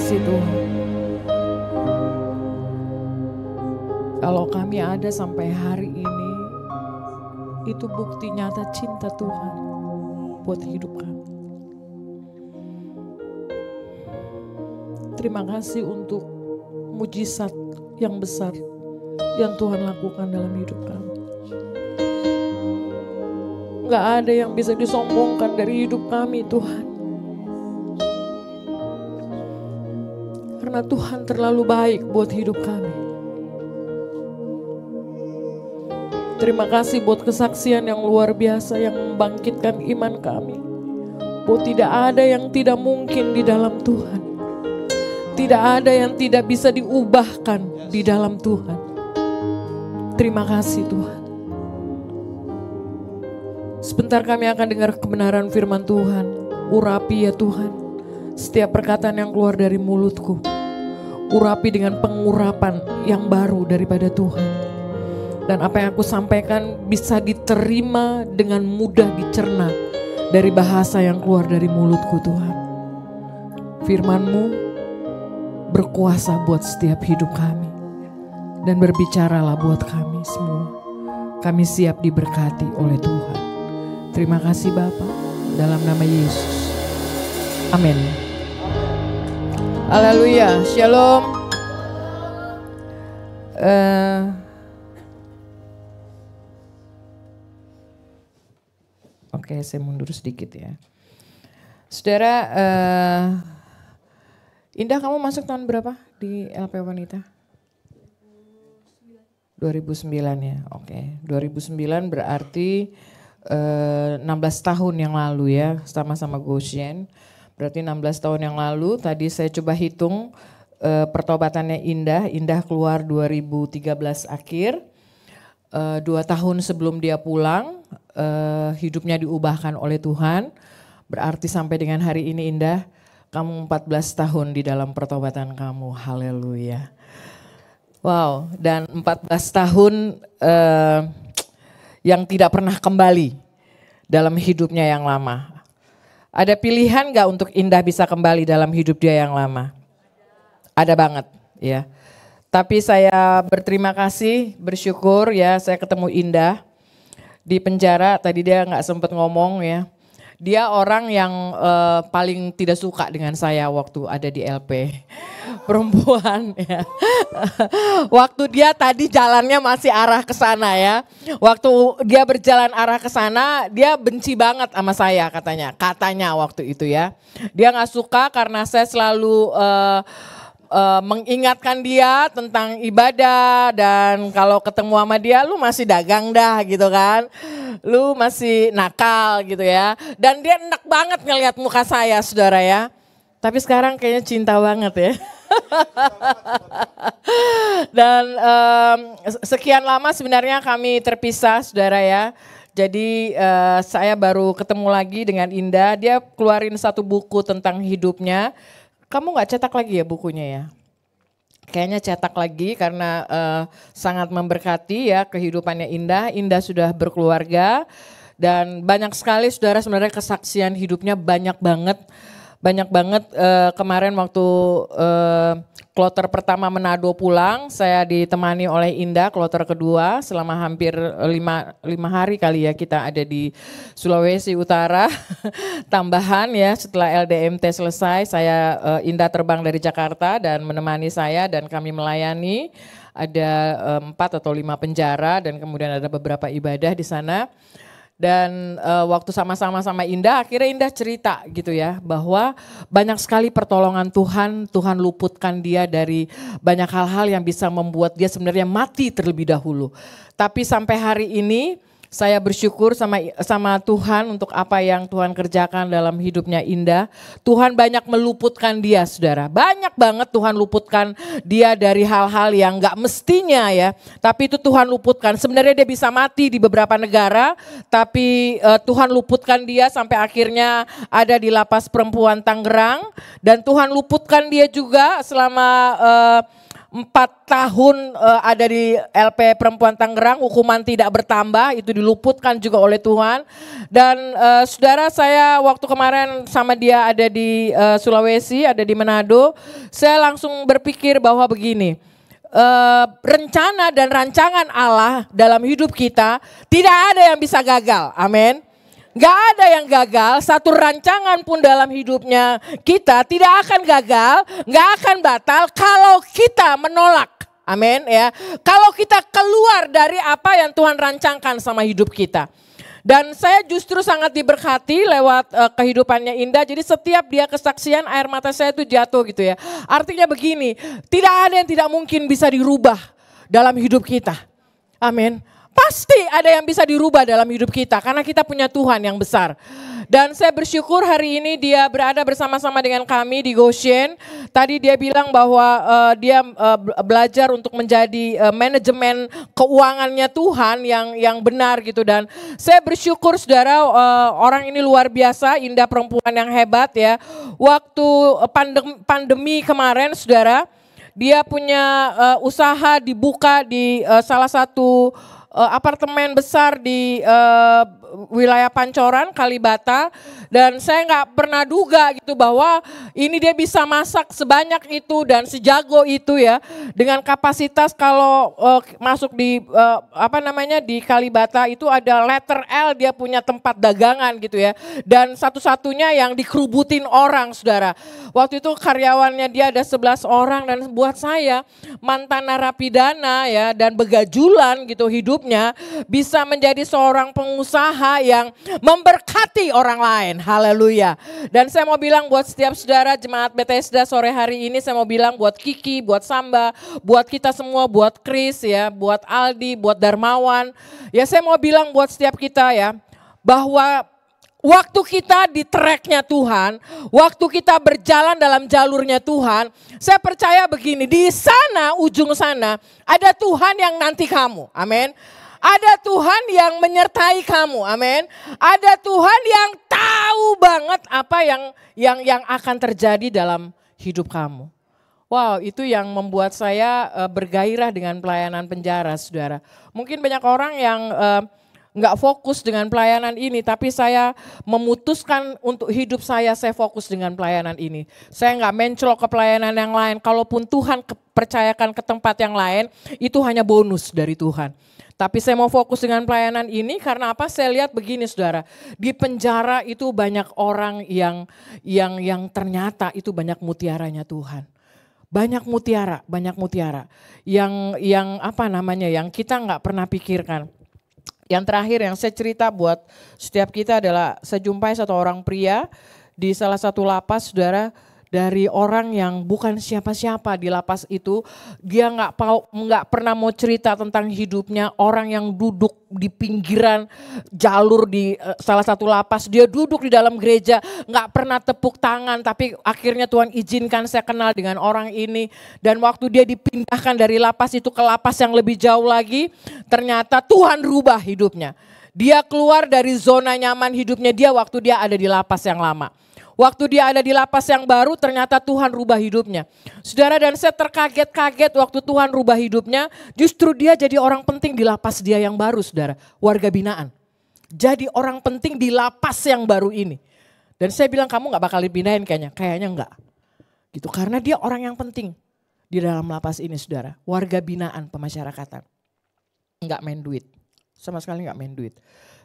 kasih Tuhan. Kalau kami ada sampai hari ini, itu bukti nyata cinta Tuhan buat hidup kami. Terima kasih untuk mujizat yang besar yang Tuhan lakukan dalam hidup kami. Gak ada yang bisa disombongkan dari hidup kami Tuhan. Karena Tuhan terlalu baik buat hidup kami. Terima kasih buat kesaksian yang luar biasa yang membangkitkan iman kami. Bahwa tidak ada yang tidak mungkin di dalam Tuhan. Tidak ada yang tidak bisa diubahkan di dalam Tuhan. Terima kasih Tuhan. Sebentar kami akan dengar kebenaran firman Tuhan. Urapi ya Tuhan setiap perkataan yang keluar dari mulutku. Urapi dengan pengurapan yang baru daripada Tuhan. Dan apa yang aku sampaikan bisa diterima dengan mudah dicerna dari bahasa yang keluar dari mulutku Tuhan. Firman-Mu berkuasa buat setiap hidup kami. Dan berbicaralah buat kami semua. Kami siap diberkati oleh Tuhan. Terima kasih Bapa, dalam nama Yesus. Amin. Haleluya, shalom. Oke, saya mundur sedikit ya. Saudara, Indah, kamu masuk tahun berapa di LP Wanita? 2009 ya, oke. 2009 berarti 16 tahun yang lalu ya, sama-sama Goshen. Berarti 16 tahun yang lalu, tadi saya coba hitung pertobatannya Indah keluar 2013 akhir. 2 tahun sebelum dia pulang, hidupnya diubahkan oleh Tuhan. Berarti sampai dengan hari ini Indah, kamu 14 tahun di dalam pertobatan kamu, haleluya. Wow, dan 14 tahun yang tidak pernah kembali dalam hidupnya yang lama. Ada pilihan gak untuk Indah bisa kembali dalam hidup dia yang lama? Ada banget ya. Tapi saya berterima kasih, bersyukur ya saya ketemu Indah di penjara. Tadi dia gak sempat ngomong ya. Dia orang yang paling tidak suka dengan saya waktu ada di LP. Perempuan ya. Waktu dia tadi jalannya masih arah ke sana ya. Waktu dia berjalan arah ke sana, dia benci banget sama saya katanya. Katanya waktu itu ya. Dia gak suka karena saya selalu mengingatkan dia tentang ibadah dan kalau ketemu sama dia lu masih dagang dah gitu kan. Lu masih nakal gitu ya. Dan dia enak banget ngelihat muka saya saudara ya. Tapi sekarang kayaknya cinta banget ya. Dan sekian lama sebenarnya kami terpisah saudara ya. Jadi saya baru ketemu lagi dengan Indah. Dia keluarin satu buku tentang hidupnya. Kamu gak cetak lagi ya bukunya ya? Kayaknya cetak lagi karena sangat memberkati ya kehidupannya Indah. Indah sudah berkeluarga dan banyak sekali saudara sebenarnya kesaksian hidupnya banyak banget. Banyak banget kemarin waktu kloter pertama Manado pulang, saya ditemani oleh Indah kloter kedua selama hampir 5 hari kali ya kita ada di Sulawesi Utara. Tambahan ya setelah LDMT selesai, saya Indah terbang dari Jakarta dan menemani saya dan kami melayani. Ada 4 atau 5 penjara dan kemudian ada beberapa ibadah di sana. Dan waktu sama-sama sama Indah, akhirnya Indah cerita gitu ya, bahwa banyak sekali pertolongan Tuhan, Tuhan luputkan dia dari banyak hal-hal yang bisa membuat dia sebenarnya mati terlebih dahulu. Tapi sampai hari ini saya bersyukur sama Tuhan untuk apa yang Tuhan kerjakan dalam hidupnya Indah. Tuhan banyak meluputkan dia saudara, banyak banget Tuhan luputkan dia dari hal-hal yang gak mestinya ya. Tapi itu Tuhan luputkan, sebenarnya dia bisa mati di beberapa negara. Tapi Tuhan luputkan dia sampai akhirnya ada di lapas perempuan Tangerang. Dan Tuhan luputkan dia juga selama 4 tahun ada di LP Perempuan Tangerang, hukuman tidak bertambah, itu diluputkan juga oleh Tuhan. Dan saudara, saya waktu kemarin sama dia ada di Sulawesi, ada di Manado, saya langsung berpikir bahwa begini, rencana dan rancangan Allah dalam hidup kita tidak ada yang bisa gagal, amin. Gak ada yang gagal, satu rancangan pun dalam hidupnya kita tidak akan gagal, gak akan batal kalau kita menolak. Amin ya. Kalau kita keluar dari apa yang Tuhan rancangkan sama hidup kita. Dan saya justru sangat diberkati lewat kehidupannya Indah. Jadi setiap dia kesaksian air mata saya itu jatuh gitu ya. Artinya begini, tidak ada yang tidak mungkin bisa dirubah dalam hidup kita. Amin. Pasti ada yang bisa dirubah dalam hidup kita karena kita punya Tuhan yang besar. Dan saya bersyukur hari ini dia berada bersama-sama dengan kami di Goshen. Tadi dia bilang bahwa dia belajar untuk menjadi manajemen keuangannya Tuhan yang benar gitu. Dan saya bersyukur saudara, orang ini luar biasa, Indah perempuan yang hebat ya. Waktu pandemi kemarin saudara, dia punya usaha dibuka di salah satu apartemen besar di wilayah Pancoran, Kalibata, dan saya nggak pernah duga gitu bahwa ini dia bisa masak sebanyak itu dan sejago itu ya, dengan kapasitas kalau masuk di di Kalibata itu ada letter L, dia punya tempat dagangan gitu ya, dan satu-satunya yang dikerubutin orang saudara. Waktu itu karyawannya dia ada 11 orang dan buat saya mantan narapidana ya dan begajulan gitu hidupnya bisa menjadi seorang pengusaha yang memberkati orang lain. Haleluya. Dan saya mau bilang buat setiap saudara jemaat Bethesda sore hari ini, saya mau bilang buat Kiki, buat Samba, buat kita semua, buat Chris ya, buat Aldi, buat Darmawan. Ya saya mau bilang buat setiap kita ya, bahwa waktu kita di tracknya Tuhan, waktu kita berjalan dalam jalurnya Tuhan, saya percaya begini, di sana, ujung sana, ada Tuhan yang nanti kamu. Amin. Ada Tuhan yang menyertai kamu, amin. Ada Tuhan yang tahu banget apa yang akan terjadi dalam hidup kamu. Wow, itu yang membuat saya bergairah dengan pelayanan penjara, saudara. Mungkin banyak orang yang nggak fokus dengan pelayanan ini, tapi saya memutuskan untuk hidup saya fokus dengan pelayanan ini. Saya nggak menclok ke pelayanan yang lain, kalaupun Tuhan percayakan ke tempat yang lain, itu hanya bonus dari Tuhan. Tapi saya mau fokus dengan pelayanan ini karena apa? Saya lihat begini saudara, di penjara itu banyak orang yang ternyata itu banyak mutiaranya Tuhan. Banyak mutiara yang kita nggak pernah pikirkan. Yang terakhir yang saya cerita buat setiap kita adalah saya jumpai satu orang pria di salah satu lapas saudara, dari orang yang bukan siapa-siapa di lapas itu, dia nggak pernah mau cerita tentang hidupnya. Orang yang duduk di pinggiran jalur di salah satu lapas, dia duduk di dalam gereja, nggak pernah tepuk tangan, tapi akhirnya Tuhan izinkan saya kenal dengan orang ini. Dan waktu dia dipindahkan dari lapas itu ke lapas yang lebih jauh lagi, ternyata Tuhan rubah hidupnya. Dia keluar dari zona nyaman hidupnya dia waktu dia ada di lapas yang lama. Waktu dia ada di lapas yang baru ternyata Tuhan rubah hidupnya. Saudara, dan saya terkaget-kaget waktu Tuhan rubah hidupnya, justru dia jadi orang penting di lapas dia yang baru saudara, warga binaan. Jadi orang penting di lapas yang baru ini. Dan saya bilang kamu gak bakal dipindahin kayaknya enggak. Gitu, karena dia orang yang penting di dalam lapas ini saudara, warga binaan pemasyarakatan. Enggak main duit, sama sekali enggak main duit.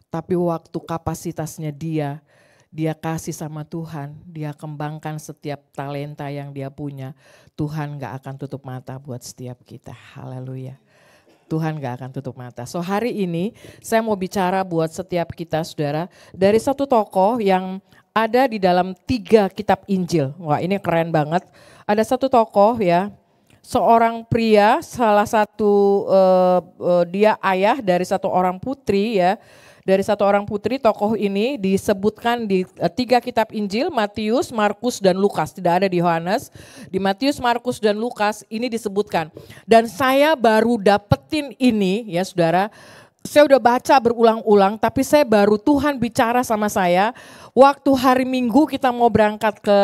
Tapi waktu kapasitasnya dia kasih sama Tuhan, dia kembangkan setiap talenta yang dia punya. Tuhan gak akan tutup mata buat setiap kita, haleluya. Tuhan gak akan tutup mata. So hari ini saya mau bicara buat setiap kita saudara, dari satu tokoh yang ada di dalam 3 kitab Injil. Wah ini keren banget, ada satu tokoh ya, seorang pria, salah satu dia ayah dari satu orang putri ya. Dari satu orang putri, tokoh ini disebutkan di 3 kitab Injil, Matius, Markus, dan Lukas. Tidak ada di Yohanes. Di Matius, Markus, dan Lukas ini disebutkan. Dan saya baru dapetin ini ya saudara, saya udah baca berulang-ulang, tapi saya baru Tuhan bicara sama saya waktu hari Minggu kita mau berangkat ke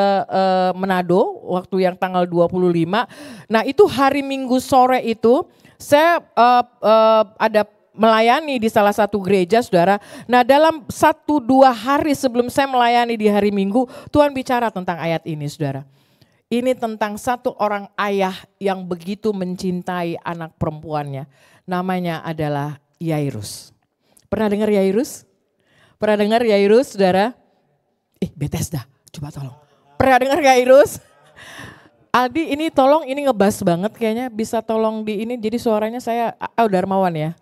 Manado, waktu yang tanggal 25. Nah itu hari Minggu sore itu saya ada melayani di salah satu gereja, saudara. Nah dalam 1-2 hari sebelum saya melayani di hari Minggu, Tuhan bicara tentang ayat ini, saudara. Ini tentang satu orang ayah yang begitu mencintai anak perempuannya. Namanya adalah Yairus. Pernah dengar Yairus? Pernah dengar Yairus, saudara? Bethesda, coba tolong. Pernah dengar Yairus? Aldi, ini tolong, ini ngebas banget kayaknya. Bisa tolong di ini, jadi suaranya saya, Darmawan ya.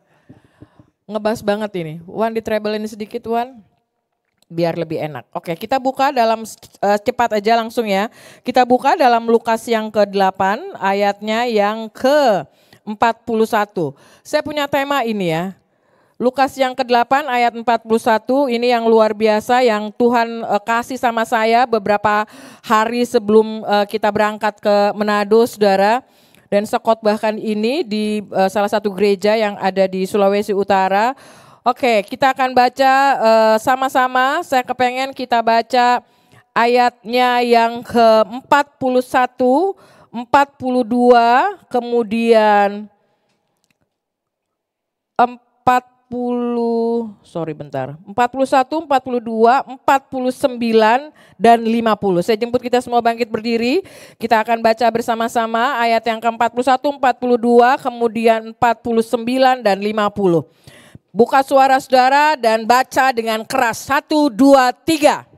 Ngebas banget ini. Wan, ditrebelin sedikit, Wan. Biar lebih enak. Oke, kita buka dalam cepat aja langsung ya. Kita buka dalam Lukas yang ke-8, ayatnya yang ke-41. Saya punya tema ini ya. Lukas yang ke-8 ayat 41, ini yang luar biasa yang Tuhan kasih sama saya beberapa hari sebelum kita berangkat ke Manado, saudara. Dan sekotbahkan ini di salah satu gereja yang ada di Sulawesi Utara. Oke, kita akan baca sama-sama. Saya kepengen kita baca ayatnya yang ke-41, 42, kemudian 41, 42, 49, dan 50. Saya jemput kita semua bangkit berdiri. Kita akan baca bersama-sama ayat yang ke-41, 42, kemudian 49, dan 50. Buka suara saudara dan baca dengan keras. 1, 2, 3.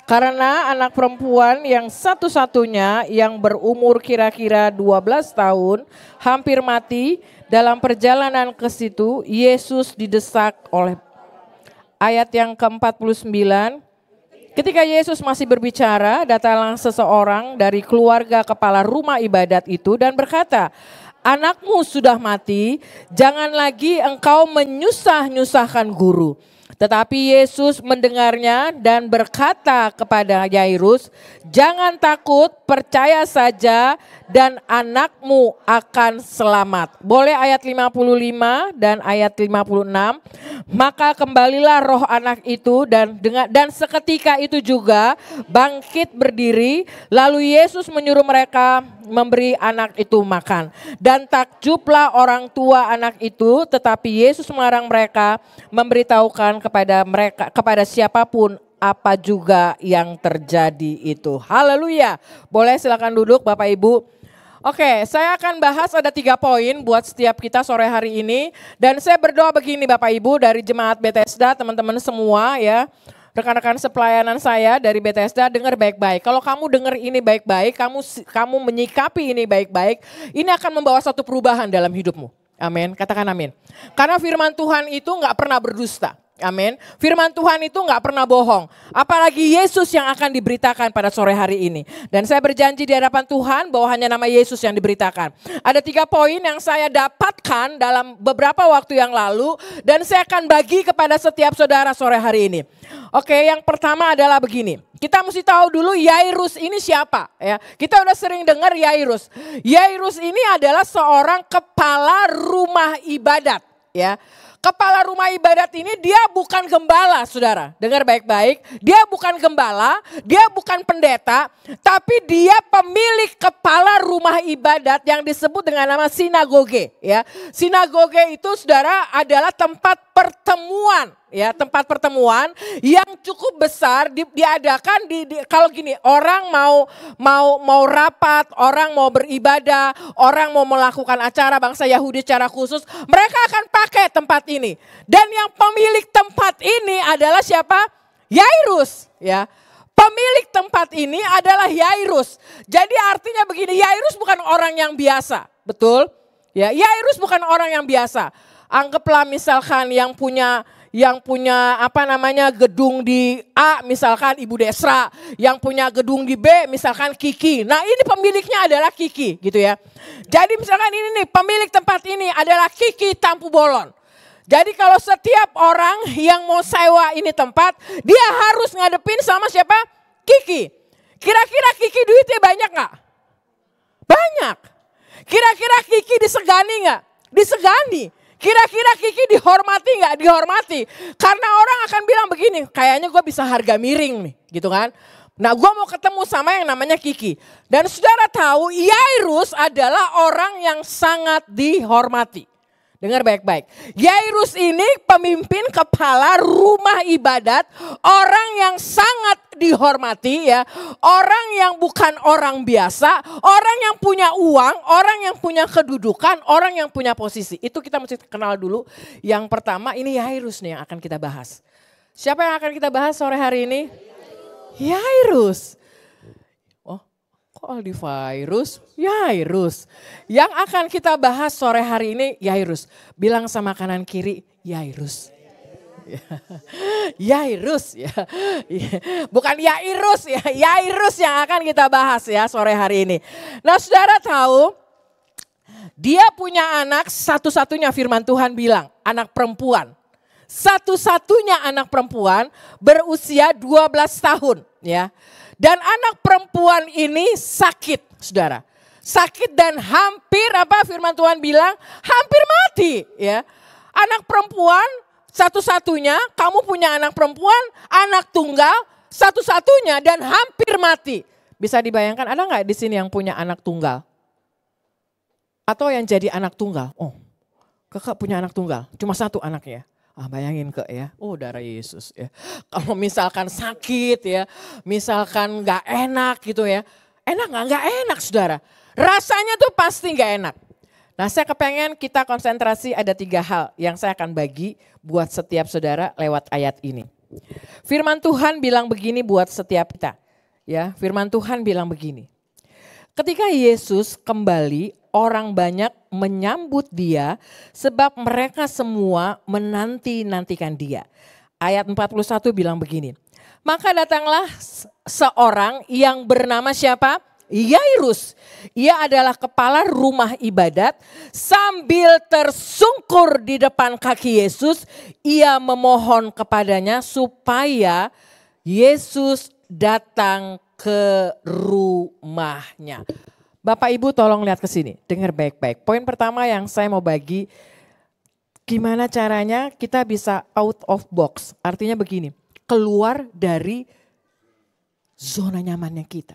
Karena anak perempuan yang satu-satunya yang berumur kira-kira 12 tahun hampir mati dalam perjalanan ke situ, Yesus didesak oleh ayat yang ke-49. Ketika Yesus masih berbicara, datanglah seseorang dari keluarga kepala rumah ibadat itu dan berkata, "Anakmu sudah mati, jangan lagi engkau menyusah-nyusahkan guru." Tetapi Yesus mendengarnya dan berkata kepada Yairus, "Jangan takut, percaya saja dan anakmu akan selamat." Boleh ayat 55 dan ayat 56. Maka kembalilah roh anak itu dan seketika itu juga bangkit berdiri. Lalu Yesus menyuruh mereka memberi anak itu makan. Dan takjublah orang tua anak itu, tetapi Yesus melarang mereka memberitahukan kepada siapapun apa juga yang terjadi itu. Haleluya. Boleh silakan duduk Bapak Ibu. Oke, saya akan bahas ada 3 poin buat setiap kita sore hari ini. Dan saya berdoa begini Bapak Ibu dari Jemaat Bethesda, teman-teman semua ya. Rekan-rekan sepelayanan saya dari Bethesda, dengar baik-baik. Kalau kamu dengar ini baik-baik, kamu menyikapi ini baik-baik, ini akan membawa satu perubahan dalam hidupmu. Amin, katakan amin. Karena firman Tuhan itu gak pernah berdusta. Amin. Firman Tuhan itu gak pernah bohong. Apalagi Yesus yang akan diberitakan pada sore hari ini. Dan saya berjanji di hadapan Tuhan bahwa hanya nama Yesus yang diberitakan. Ada 3 poin yang saya dapatkan dalam beberapa waktu yang lalu. Dan saya akan bagi kepada setiap saudara sore hari ini. Oke, yang pertama adalah begini. Kita mesti tahu dulu Yairus ini siapa ya. Kita udah sering dengar Yairus. Yairus ini adalah seorang kepala rumah ibadat ya. Kepala rumah ibadat ini dia bukan gembala, saudara. Dengar baik-baik, dia bukan gembala, dia bukan pendeta, tapi dia pemilik kepala rumah ibadat yang disebut dengan nama sinagoge. Ya, sinagoge itu, saudara, adalah tempat pertemuan. Ya, tempat pertemuan yang cukup besar diadakan kalau gini, orang mau rapat, orang mau beribadah, orang mau melakukan acara bangsa Yahudi secara khusus, mereka akan pakai tempat ini. Dan yang pemilik tempat ini adalah siapa? Yairus, ya. Pemilik tempat ini adalah Yairus. Jadi artinya begini, Yairus bukan orang yang biasa, betul? Ya, Yairus bukan orang yang biasa. Anggaplah misalkan yang punya gedung di A misalkan Ibu Desra, yang punya gedung di B misalkan Kiki. Nah, ini pemiliknya adalah Kiki gitu ya. Jadi misalkan ini nih pemilik tempat ini adalah Kiki Tampu Bolon. Jadi kalau setiap orang yang mau sewa ini tempat, dia harus ngadepin sama siapa? Kiki. Kira-kira Kiki duitnya banyak gak? Banyak. Kira-kira Kiki disegani gak? Disegani. Kira-kira Kiki dihormati gak? Dihormati. Karena orang akan bilang begini, kayaknya gue bisa harga miring nih, gitu kan. Nah, gue mau ketemu sama yang namanya Kiki. Dan saudara tahu, Yairus adalah orang yang sangat dihormati. Dengar baik-baik. Yairus ini pemimpin kepala rumah ibadat, orang yang sangat dihormati ya. Orang yang bukan orang biasa, orang yang punya uang, orang yang punya kedudukan, orang yang punya posisi. Itu kita mesti kenal dulu. Yang pertama ini Yairus nih yang akan kita bahas. Siapa yang akan kita bahas sore hari ini? Yairus. Kok di virus? Yairus. Yang akan kita bahas sore hari ini Yairus. Bilang sama kanan kiri Yairus. Yairus ya. Bukan Yairus ya. Yairus yang akan kita bahas ya sore hari ini. Nah, saudara tahu dia punya anak satu-satunya, firman Tuhan bilang anak perempuan. Satu-satunya anak perempuan berusia 12 tahun ya. Dan anak perempuan ini sakit, saudara. Sakit dan hampir apa firman Tuhan bilang? Hampir mati ya. Anak perempuan satu-satunya, kamu punya anak perempuan, anak tunggal satu-satunya dan hampir mati. Bisa dibayangkan ada nggak di sini yang punya anak tunggal? Atau yang jadi anak tunggal? Oh, kakak punya anak tunggal, cuma satu anaknya. Bayangin ya, darah Yesus ya. Kalau misalkan sakit ya, misalkan gak enak gitu ya. Enak gak enak saudara. Rasanya tuh pasti gak enak. Nah, saya kepengen kita konsentrasi ada 3 hal yang saya akan bagi buat setiap saudara lewat ayat ini. Firman Tuhan bilang begini buat setiap kita. Ya, firman Tuhan bilang begini. Ketika Yesus kembali, orang banyak menyambut dia sebab mereka semua menanti-nantikan dia. Ayat 41 bilang begini. Maka datanglah seorang yang bernama siapa? Yairus. Ia adalah kepala rumah ibadat. Sambil tersungkur di depan kaki Yesus, ia memohon kepadanya supaya Yesus datang ke rumahnya. Bapak Ibu tolong lihat ke sini, dengar baik-baik. Poin pertama yang saya mau bagi, gimana caranya kita bisa out of box. Artinya begini, keluar dari zona nyamannya kita.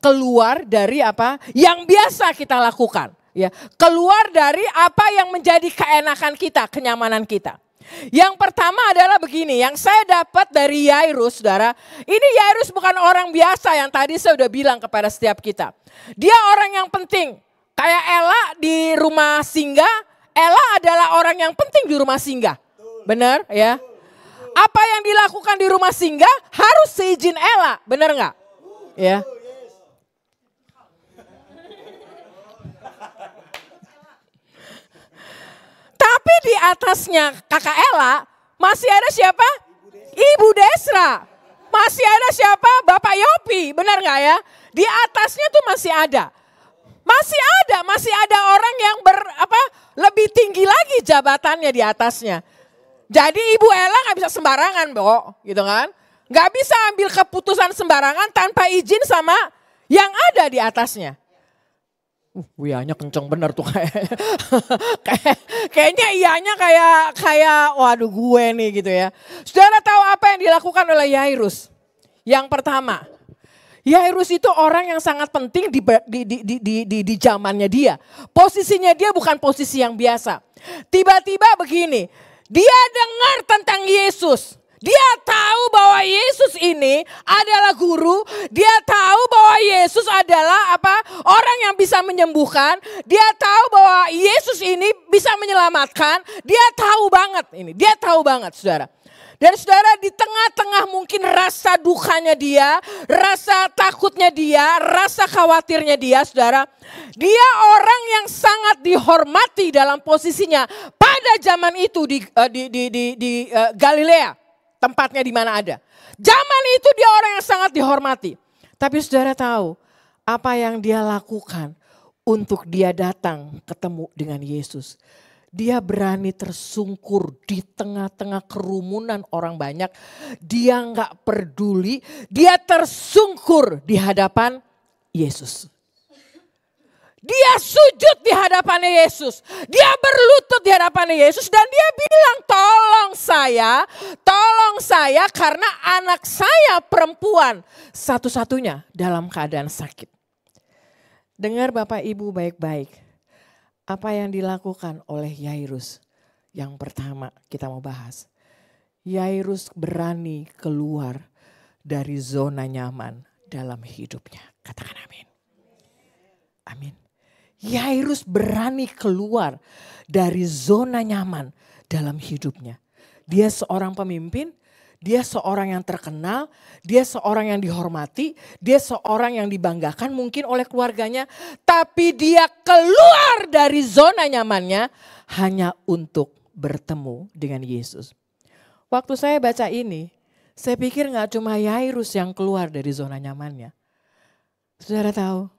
Keluar dari apa yang biasa kita lakukan. Ya, keluar dari apa yang menjadi keenakan kita, kenyamanan kita. Yang pertama adalah begini, yang saya dapat dari Yairus, saudara. Ini Yairus bukan orang biasa yang tadi saya udah bilang kepada setiap kita. Dia orang yang penting. Kayak Ella di rumah singgah, Ella adalah orang yang penting di rumah singgah. Benar ya? Apa yang dilakukan di rumah singgah harus seizin Ella, benar nggak? Ya. Tapi di atasnya kakak Ella masih ada siapa? Ibu Desra. Masih ada siapa? Bapak Yopi, benar nggak ya? Di atasnya tuh masih ada. Masih ada orang yang lebih tinggi lagi jabatannya di atasnya. Jadi Ibu Ella nggak bisa sembarangan, gitu kan? Nggak bisa ambil keputusan sembarangan tanpa izin sama yang ada di atasnya. Ianya kenceng bener tuh kayaknya ianya kayak waduh gue nih gitu ya. Saudara tahu apa yang dilakukan oleh Yairus? Yang pertama, Yairus itu orang yang sangat penting di zamannya dia. Posisinya dia bukan posisi yang biasa. Tiba-tiba begini, dia dengar tentang Yesus. Dia tahu bahwa Yesus ini adalah guru. Dia tahu bahwa Yesus adalah orang yang bisa menyembuhkan. Dia tahu bahwa Yesus ini bisa menyelamatkan. Dia tahu banget ini. Dia tahu banget, saudara. Dan saudara, di tengah-tengah mungkin rasa dukanya dia, rasa takutnya dia, rasa khawatirnya dia, saudara. Dia orang yang sangat dihormati dalam posisinya pada zaman itu di Galilea. Tempatnya di mana ada. Zaman itu dia orang yang sangat dihormati. Tapi saudara tahu apa yang dia lakukan untuk dia datang ketemu dengan Yesus. Dia berani tersungkur di tengah-tengah kerumunan orang banyak. Dia nggak peduli, dia tersungkur di hadapan Yesus. Dia sujud di hadapan Yesus. Dia berlutut di hadapan Yesus dan dia bilang, tolong saya karena anak saya perempuan satu-satunya dalam keadaan sakit. Dengar Bapak Ibu baik-baik, apa yang dilakukan oleh Yairus? Yang pertama kita mau bahas. Yairus berani keluar dari zona nyaman dalam hidupnya. Katakan amin. Amin. Yairus berani keluar dari zona nyaman dalam hidupnya. Dia seorang pemimpin, dia seorang yang terkenal, dia seorang yang dihormati, dia seorang yang dibanggakan mungkin oleh keluarganya. Tapi dia keluar dari zona nyamannya hanya untuk bertemu dengan Yesus. Waktu saya baca ini, saya pikir gak cuma Yairus yang keluar dari zona nyamannya. Saudara tahu,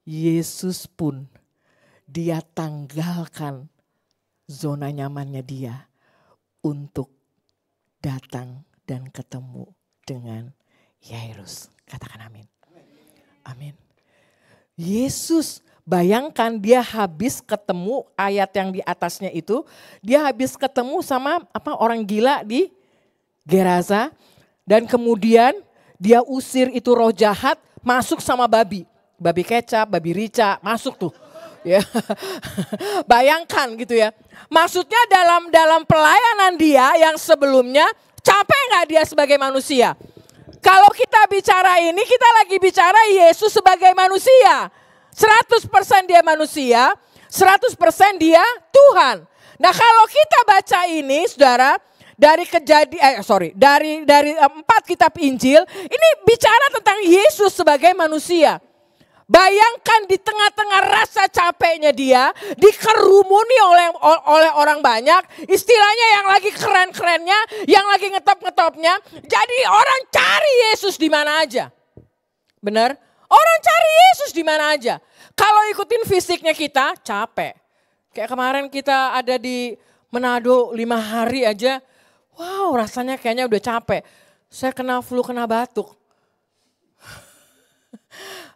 Yesus pun dia tanggalkan zona nyamannya dia untuk datang dan ketemu dengan Yairus. Katakan amin. Amin. Yesus, bayangkan dia habis ketemu ayat yang di atasnya itu. Dia habis ketemu sama orang gila di Gerasa. Dan kemudian dia usir itu roh jahat masuk sama babi. Babi kecap, babi rica, masuk tuh. Ya. Bayangkan gitu ya. Maksudnya dalam pelayanan dia yang sebelumnya, capek gak dia sebagai manusia? Kalau kita bicara ini, kita lagi bicara Yesus sebagai manusia. 100% dia manusia, 100% dia Tuhan. Nah kalau kita baca ini saudara, dari dari 4 kitab Injil, ini bicara tentang Yesus sebagai manusia. Bayangkan di tengah-tengah rasa capeknya dia, dikerumuni oleh orang banyak, istilahnya yang lagi keren-kerennya, yang lagi ngetop-ngetopnya. Jadi orang cari Yesus di mana aja. Benar? Orang cari Yesus di mana aja. Kalau ikutin fisiknya kita, capek. Kayak kemarin kita ada di Manado 5 hari aja, wow rasanya kayaknya udah capek. Saya kena flu, kena batuk.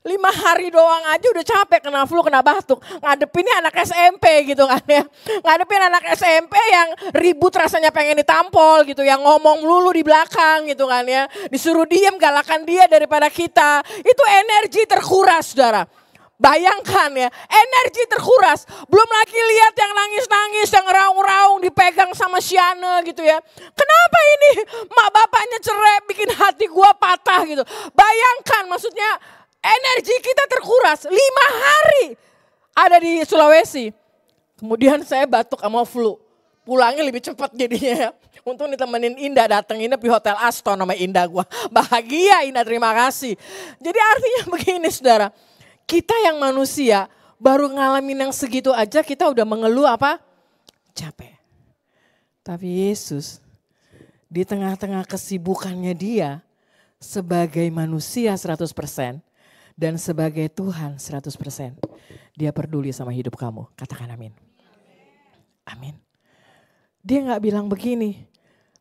5 hari doang aja udah capek, kena flu, kena batuk. Ngadepinnya anak SMP gitu kan ya. Ngadepin anak SMP yang ribut rasanya pengen ditampol gitu. Yang ngomong melulu di belakang gitu kan ya. Disuruh diem, galakan dia daripada kita. Itu energi terkuras saudara. Bayangkan ya, energi terkuras. Belum lagi lihat yang nangis-nangis, yang raung-raung dipegang sama Siana gitu ya. Kenapa ini mak bapaknya cerai bikin hati gua patah gitu. Bayangkan maksudnya energi kita terkuras 5 hari ada di Sulawesi. Kemudian saya batuk sama flu. Pulangnya lebih cepat jadinya ya. Untung ditemenin Indah datang nginep di Hotel Aston sama Indah gua. Bahagia Indah, terima kasih. Jadi artinya begini saudara. Kita yang manusia baru ngalamin yang segitu aja kita udah mengeluh apa? Capek. Tapi Yesus di tengah-tengah kesibukannya dia sebagai manusia 100%. Dan sebagai Tuhan 100%. Dia peduli sama hidup kamu. Katakan amin. Amin. Dia gak bilang begini.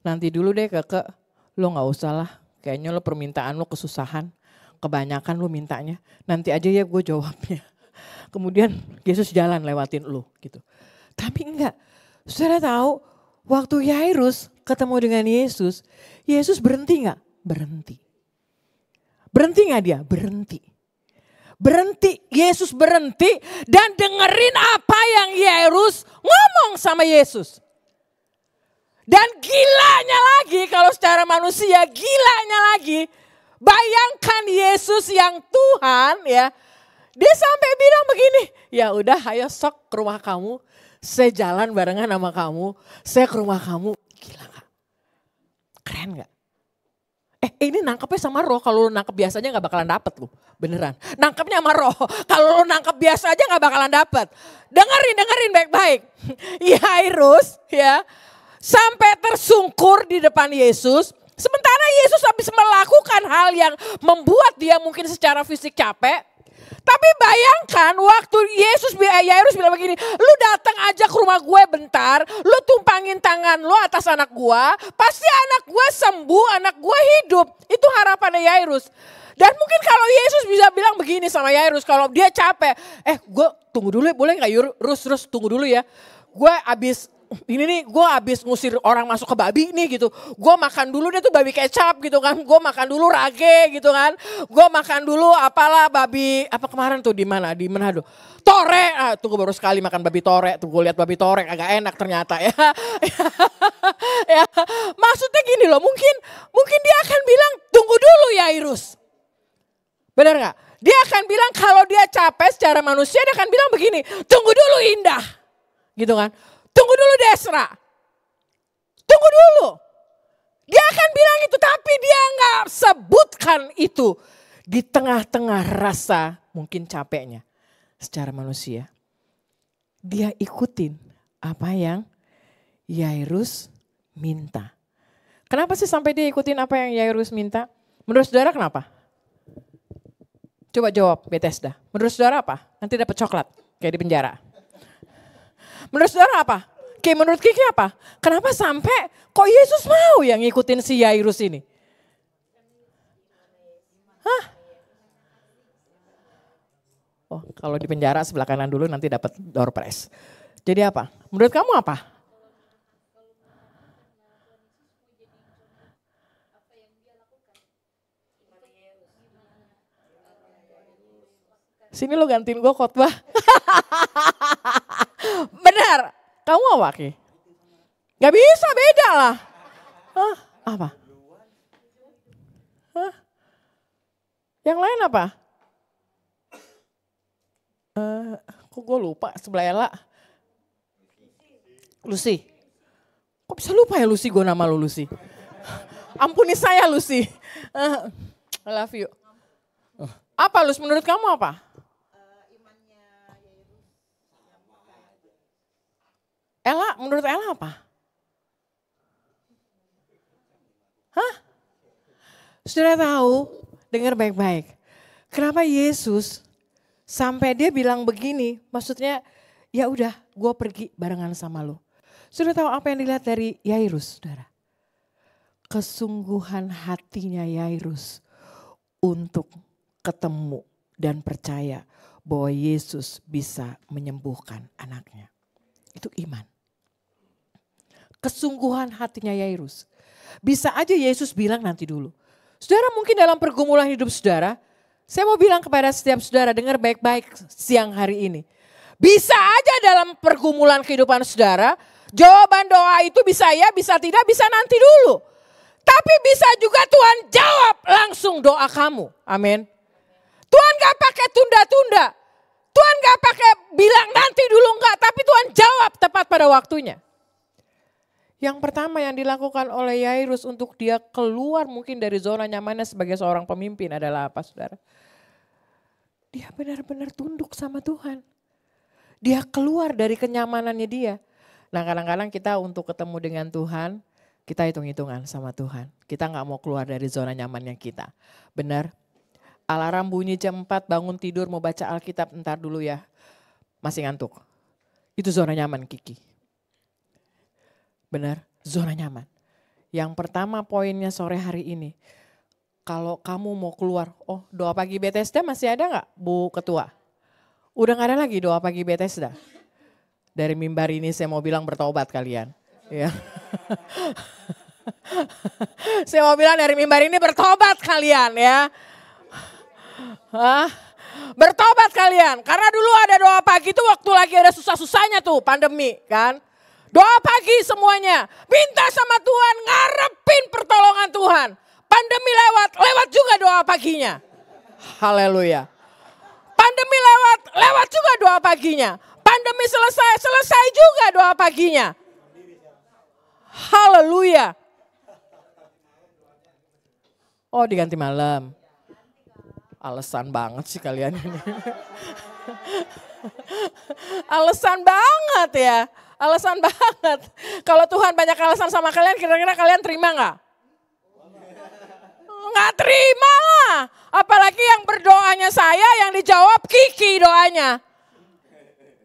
Nanti dulu deh kakak, lo gak usah lah. Kayaknya lo permintaan lo kesusahan. Kebanyakan lo mintanya. Nanti aja ya gue jawabnya. Kemudian Yesus jalan lewatin lo gitu. Tapi enggak. Saudara tahu waktu Yairus ketemu dengan Yesus. Yesus berhenti gak? Berhenti. Berhenti gak dia? Berhenti. Berhenti, Yesus berhenti dan dengerin apa yang Yairus ngomong sama Yesus. Dan gilanya lagi kalau secara manusia, gilanya lagi. Bayangkan Yesus yang Tuhan ya. Dia sampai bilang begini, ya udah ayo sok ke rumah kamu. Saya jalan barengan sama kamu, saya ke rumah kamu. Gila gak? Keren gak? Ini nangkepnya sama roh, kalau lu nangkep biasanya gak bakalan dapet lu. Beneran, nangkepnya sama roh. Kalau lu nangkep biasa aja gak bakalan dapet. Dengerin baik-baik. Yairus ya, sampai tersungkur di depan Yesus. Sementara Yesus habis melakukan hal yang membuat dia mungkin secara fisik capek. Tapi bayangkan waktu Yairus bilang begini, lu datang aja ke rumah gue bentar, lu tumpangin tangan lu atas anak gue, pasti anak gue sembuh, anak gue hidup. Itu harapannya Yairus. Dan mungkin kalau Yesus bisa bilang begini sama Yairus, kalau dia capek, gue tunggu dulu ya, boleh gak Rus tunggu dulu ya. Gue abis ngusir orang masuk ke babi nih gitu. Gue makan dulu deh tuh babi kecap gitu kan. Gue makan dulu rage gitu kan. Gue makan dulu apalah babi, apa kemarin tuh di mana? Di Manado. Tore, tuh gue baru sekali makan babi tore. Tuh gue lihat babi tore agak enak ternyata ya. Ya, maksudnya gini loh, mungkin dia akan bilang tunggu dulu Yairus. Benar gak? Dia akan bilang kalau dia capek secara manusia dia akan bilang begini, tunggu dulu Indah. Gitu kan. Tunggu dulu Desra. Tunggu dulu. Dia akan bilang itu tapi dia gak sebutkan itu. Di tengah-tengah rasa mungkin capeknya secara manusia. Dia ikutin apa yang Yairus minta. Kenapa sih sampai dia ikutin apa yang Yairus minta? Menurut saudara kenapa? Coba jawab Bethesda. Menurut saudara apa? Nanti dapat coklat kayak di penjara. Menurut saudara apa? Kayak menurut Kiki apa? Kenapa sampai kok Yesus mau yang ngikutin si Yairus ini? Hah? Oh, kalau di penjara sebelah kanan dulu nanti dapat door prize. Jadi apa? Menurut kamu apa? Sini lo gantiin gue khotbah. Benar. Kamu apa Ki? Gak bisa beda lah. Hah? Apa? Hah? Yang lain apa? Kok gue lupa sebelah Ella. Lucy. Kok bisa lupa ya Lucy, gue nama lu Lucy. Ampuni saya Lucy. I love you. Apa Lus, menurut kamu apa? Ella, menurut Ella apa? Hah? Saudara tahu, dengar baik-baik. Kenapa Yesus sampai dia bilang begini, maksudnya ya udah gue pergi barengan sama lo. Saudara tahu apa yang dilihat dari Yairus, saudara? Kesungguhan hatinya Yairus untuk ketemu dan percaya bahwa Yesus bisa menyembuhkan anaknya. Itu iman. Kesungguhan hatinya Yairus. Bisa aja Yesus bilang nanti dulu. Saudara mungkin dalam pergumulan hidup saudara, saya mau bilang kepada setiap saudara, dengar baik-baik siang hari ini. Bisa aja dalam pergumulan kehidupan saudara, jawaban doa itu bisa ya, bisa tidak, bisa nanti dulu. Tapi bisa juga Tuhan jawab langsung doa kamu. Amin. Tuhan gak pakai tunda-tunda. Tuhan gak pakai bilang nanti dulu enggak, tapi Tuhan jawab tepat pada waktunya. Yang pertama yang dilakukan oleh Yairus untuk dia keluar mungkin dari zona nyamannya sebagai seorang pemimpin adalah apa saudara? Dia benar-benar tunduk sama Tuhan. Dia keluar dari kenyamanannya dia. Nah kadang-kadang kita untuk ketemu dengan Tuhan, kita hitung-hitungan sama Tuhan. Kita gak mau keluar dari zona nyamannya kita. Benar? Alarm bunyi jam 4 bangun tidur mau baca Alkitab, entar dulu ya. Masih ngantuk. Itu zona nyaman Kiki. Benar, zona nyaman. Yang pertama poinnya sore hari ini. Kalau kamu mau keluar, doa pagi Bethesda masih ada gak Bu Ketua? Udah gak ada lagi doa pagi Bethesda? Dari mimbar ini saya mau bilang bertobat kalian. Ya. Saya mau bilang dari mimbar ini bertobat kalian ya. Bertobat kalian. Karena dulu ada doa pagi itu waktu lagi ada susah-susahnya tuh pandemi kan. Doa pagi semuanya. Minta sama Tuhan, ngarepin pertolongan Tuhan. Pandemi lewat juga doa paginya. Haleluya. Pandemi lewat juga doa paginya. Pandemi selesai juga doa paginya. Haleluya. Oh diganti malam. Alasan banget sih kalian ini. Alasan banget ya. Alasan banget. Kalau Tuhan banyak alasan sama kalian, kira-kira kalian terima gak? nggak terima lah. Apalagi yang berdoanya saya, yang dijawab Kiki doanya.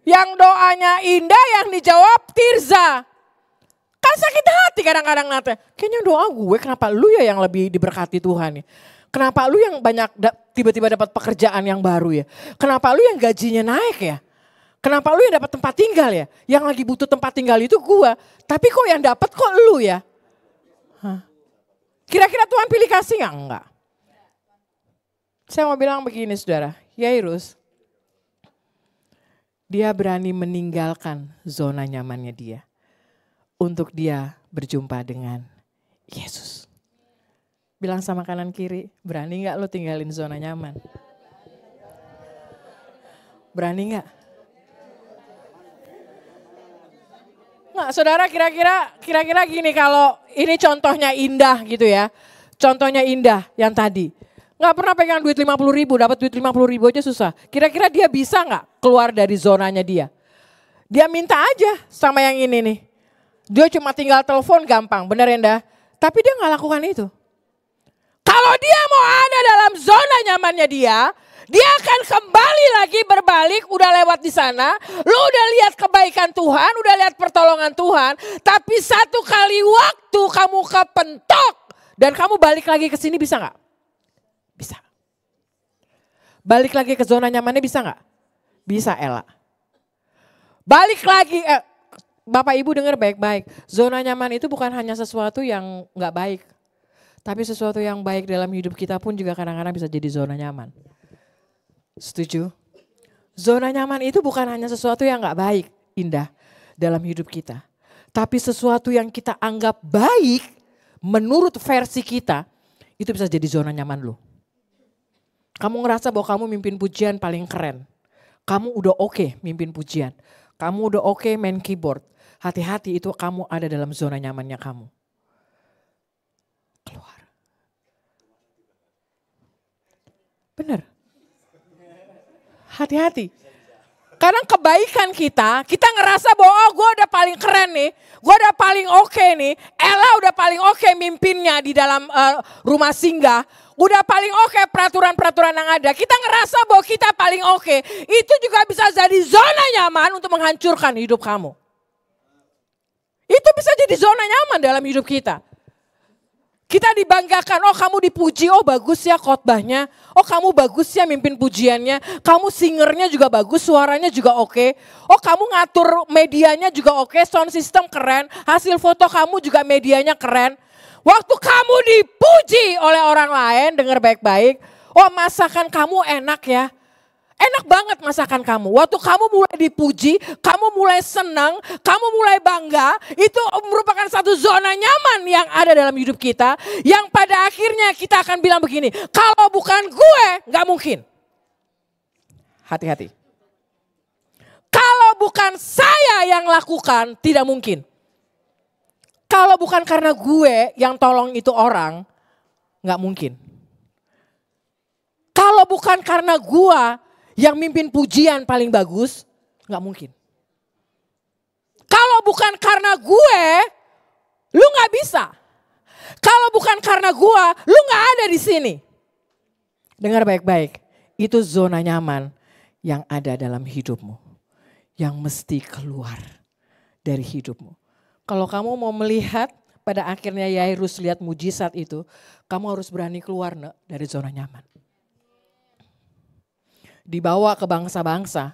Yang doanya Indah, yang dijawab Tirza. Kan sakit hati kadang-kadang nanti. Kayaknya doa gue, kenapa lu ya yang lebih diberkati Tuhan ya? Kenapa lu yang banyak tiba-tiba dapat pekerjaan yang baru ya? Kenapa lu yang gajinya naik ya? Kenapa lu yang dapat tempat tinggal ya? Yang lagi butuh tempat tinggal itu gue. Tapi kok yang dapat kok lu ya? Hah? Kira-kira Tuhan pilih kasih nggak? Enggak. Saya mau bilang begini saudara, Yairus, dia berani meninggalkan zona nyamannya dia untuk dia berjumpa dengan Yesus. Bilang sama kanan kiri, berani nggak lo tinggalin zona nyaman? Berani nggak? Nggak, saudara kira-kira gini, kalau ini contohnya Indah gitu ya. Contohnya Indah yang tadi. Nggak pernah pegang duit 50.000, dapat duit 50.000 aja susah. Kira-kira dia bisa nggak keluar dari zonanya dia? Dia minta aja sama yang ini nih. Dia cuma tinggal telepon gampang, bener Indah. Tapi dia nggak lakukan itu. Kalau dia mau ada dalam zona nyamannya dia akan kembali lagi berbalik, udah lewat di sana. Lu udah lihat kebaikan Tuhan, udah lihat pertolongan Tuhan. Tapi satu kali waktu kamu kepentok dan kamu balik lagi ke sini, bisa gak? Bisa. Balik lagi ke zona nyamannya bisa gak? Bisa Ella. Balik lagi, Bapak Ibu dengar baik-baik. Zona nyaman itu bukan hanya sesuatu yang gak baik. Tapi sesuatu yang baik dalam hidup kita pun juga kadang-kadang bisa jadi zona nyaman. Setuju? Zona nyaman itu bukan hanya sesuatu yang gak baik, Indah, dalam hidup kita. Tapi sesuatu yang kita anggap baik menurut versi kita, itu bisa jadi zona nyaman lo. Kamu ngerasa bahwa kamu mimpin pujian paling keren. Kamu udah oke mimpin pujian. Kamu udah oke main keyboard. Hati-hati, itu kamu ada dalam zona nyamannya kamu. Keluar. Benar. Hati-hati. Kadang kebaikan kita ngerasa bahwa oh gue udah paling keren nih. Gue udah paling oke nih. Ella udah paling oke mimpinnya di dalam rumah singgah. Udah paling oke peraturan-peraturan yang ada. Kita ngerasa bahwa kita paling oke. Itu juga bisa jadi zona nyaman untuk menghancurkan hidup kamu. Itu bisa jadi zona nyaman dalam hidup kita. Kita dibanggakan, oh kamu dipuji, oh bagus ya khotbahnya, oh kamu bagus ya mimpin pujiannya, kamu singernya juga bagus, suaranya juga oke, oh kamu ngatur medianya juga oke, sound system keren, hasil foto kamu juga medianya keren. Waktu kamu dipuji oleh orang lain, dengar baik-baik, oh masakan kamu enak ya. Enak banget masakan kamu. Waktu kamu mulai dipuji, kamu mulai senang, kamu mulai bangga. Itu merupakan satu zona nyaman yang ada dalam hidup kita. Yang pada akhirnya kita akan bilang begini, kalau bukan gue gak mungkin. Hati-hati. Kalau bukan saya yang lakukan, tidak mungkin. Kalau bukan karena gue yang tolong itu orang, gak mungkin. Kalau bukan karena gue yang mimpin pujian paling bagus, gak mungkin. Kalau bukan karena gue, lu gak bisa. Kalau bukan karena gue, lu gak ada di sini. Dengar baik-baik, itu zona nyaman yang ada dalam hidupmu. Yang mesti keluar dari hidupmu. Kalau kamu mau melihat pada akhirnya Yairus lihat mujizat itu, kamu harus berani keluar dari zona nyaman. Dibawa ke bangsa-bangsa,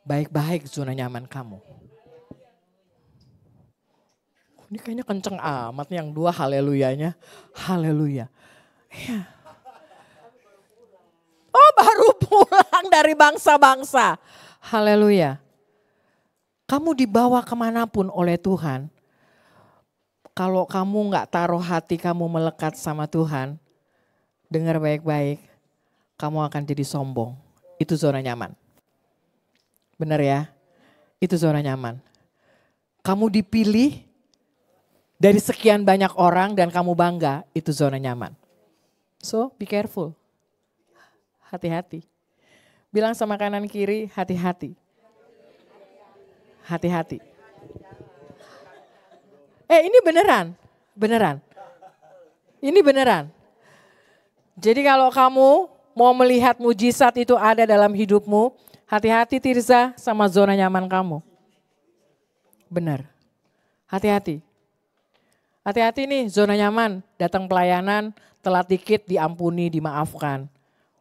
baik-baik zona nyaman kamu. Ini kayaknya kenceng amat nih yang dua haleluyanya. Haleluya. Ya. Oh baru pulang dari bangsa-bangsa. Haleluya. Kamu dibawa kemanapun oleh Tuhan. Kalau kamu gak taruh hati kamu melekat sama Tuhan, dengar baik-baik, kamu akan jadi sombong. Itu zona nyaman. Benar ya? Itu zona nyaman. Kamu dipilih dari sekian banyak orang dan kamu bangga, itu zona nyaman. So, be careful. Hati-hati. Bilang sama kanan kiri, hati-hati. Hati-hati. Ini beneran. Beneran. Ini beneran. Jadi kalau kamu mau melihat mujizat itu ada dalam hidupmu, hati-hati Tirza sama zona nyaman kamu. Benar, hati-hati. Hati-hati nih zona nyaman, datang pelayanan, telat dikit diampuni, dimaafkan.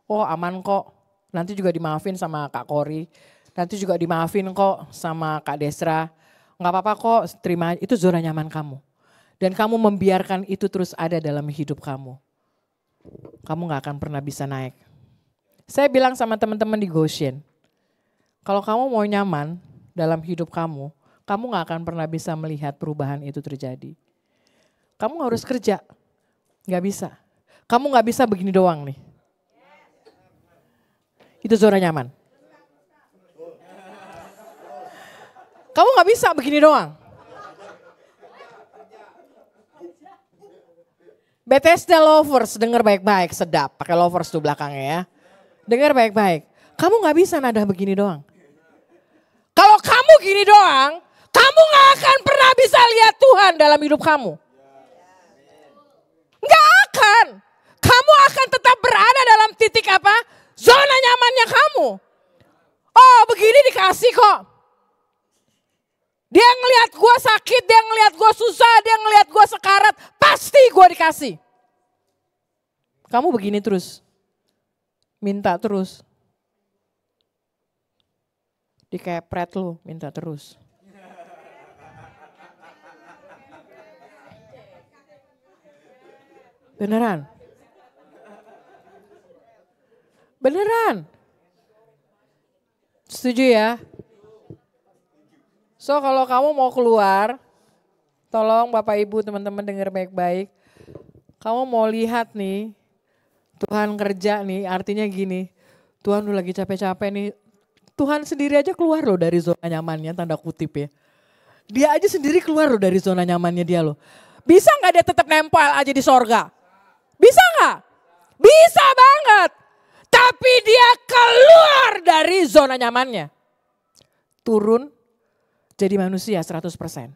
Oh aman kok, nanti juga dimaafin sama Kak Kori, nanti juga dimaafin kok sama Kak Desra. Enggak apa-apa kok, terima, itu zona nyaman kamu. Dan kamu membiarkan itu terus ada dalam hidup kamu. Kamu gak akan pernah bisa naik. Saya bilang sama teman-teman di Goshen, kalau kamu mau nyaman dalam hidup kamu gak akan pernah bisa melihat perubahan itu terjadi. Kamu harus kerja, gak bisa. Kamu gak bisa begini doang nih. Itu zona nyaman. Kamu gak bisa begini doang. Bethesda Lovers, dengar baik-baik, sedap. Pakai lovers tuh belakangnya ya. Dengar baik-baik. Kamu gak bisa nada begini doang. Kalau kamu gini doang, kamu gak akan pernah bisa lihat Tuhan dalam hidup kamu. Gak akan. Kamu akan tetap berada dalam titik apa? Zona nyamannya kamu. Oh begini dikasih kok. Dia ngelihat gue sakit, dia ngelihat gue susah, dia ngelihat gue sekarat. Pasti gue dikasih. Kamu begini terus. Minta terus. Dikepret lu, minta terus. Beneran. Beneran. Setuju ya? So kalau kamu mau keluar, tolong Bapak Ibu teman-teman dengar baik-baik. Kamu mau lihat nih, Tuhan kerja nih artinya gini. Tuhan udah lagi capek-capek nih. Tuhan sendiri aja keluar loh dari zona nyamannya, tanda kutip ya. Dia aja sendiri keluar loh dari zona nyamannya dia loh. Bisa gak dia tetap nempel aja di sorga? Bisa gak? Bisa banget. Tapi dia keluar dari zona nyamannya. Turun jadi manusia 100%.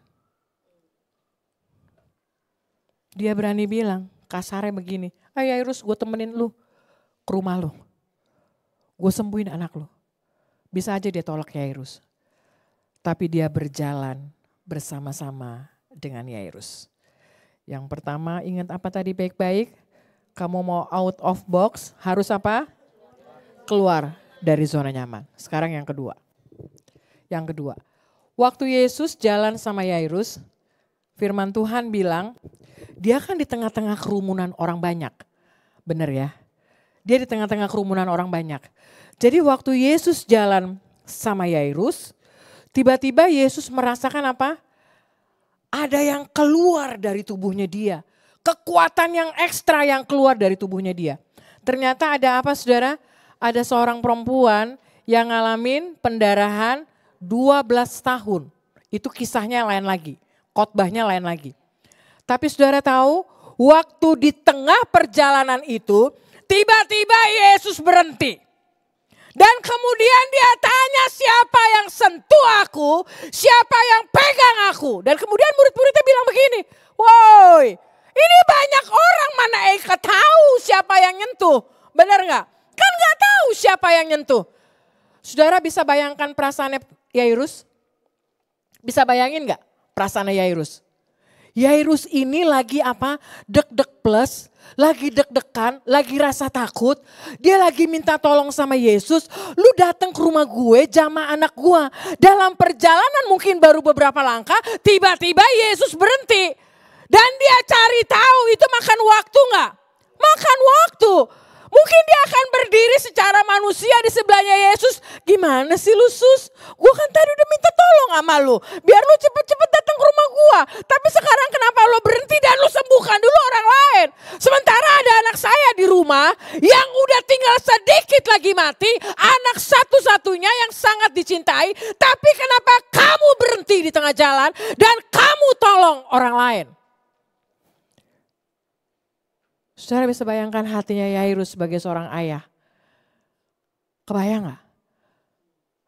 Dia berani bilang, kasarnya begini, ayo Yairus gue temenin lu ke rumah lu. Gue sembuhin anak lu. Bisa aja dia tolak Yairus. Tapi dia berjalan bersama-sama dengan Yairus. Yang pertama ingat apa tadi baik-baik, kamu mau out of box harus apa? Keluar dari zona nyaman. Sekarang yang kedua. Yang kedua. Waktu Yesus jalan sama Yairus, firman Tuhan bilang, dia kan di tengah-tengah kerumunan orang banyak. Benar ya? Dia di tengah-tengah kerumunan orang banyak. Jadi waktu Yesus jalan sama Yairus, tiba-tiba Yesus merasakan apa? Ada yang keluar dari tubuhnya dia. Kekuatan yang ekstra yang keluar dari tubuhnya dia. Ternyata ada apa saudara? Ada seorang perempuan yang ngalamin pendarahan 12 tahun. Itu kisahnya lain lagi. Khotbahnya lain lagi. Tapi saudara tahu, waktu di tengah perjalanan itu, tiba-tiba Yesus berhenti. Dan kemudian dia tanya siapa yang sentuh aku, siapa yang pegang aku. Dan kemudian murid-muridnya bilang begini, woi ini banyak orang mana Eka tahu siapa yang nyentuh. Benar gak? Kan gak tahu siapa yang nyentuh. Saudara bisa bayangkan perasaannya Yairus? Bisa bayangin gak perasaannya Yairus? Yairus ini lagi apa? Deg-deg plus, lagi deg-degan, lagi rasa takut. Dia lagi minta tolong sama Yesus. Lu datang ke rumah gue, jamah anak gue. Dalam perjalanan mungkin baru beberapa langkah, tiba-tiba Yesus berhenti. Dan dia cari tahu itu makan waktu gak? Makan waktu. Mungkin dia akan berdiri secara manusia di sebelahnya Yesus. Gimana sih lu sus? Gue kan tadi udah minta tolong sama lu. Biar lu cepet-cepet datang ke rumah gue. Tapi sekarang kenapa lu berhenti dan lu sembuhkan dulu orang lain. Sementara ada anak saya di rumah yang udah tinggal sedikit lagi mati. Anak satu-satunya yang sangat dicintai. Tapi kenapa kamu berhenti di tengah jalan dan kamu tolong orang lain. Saudara bisa bayangkan hatinya Yairus sebagai seorang ayah. Kebayang gak?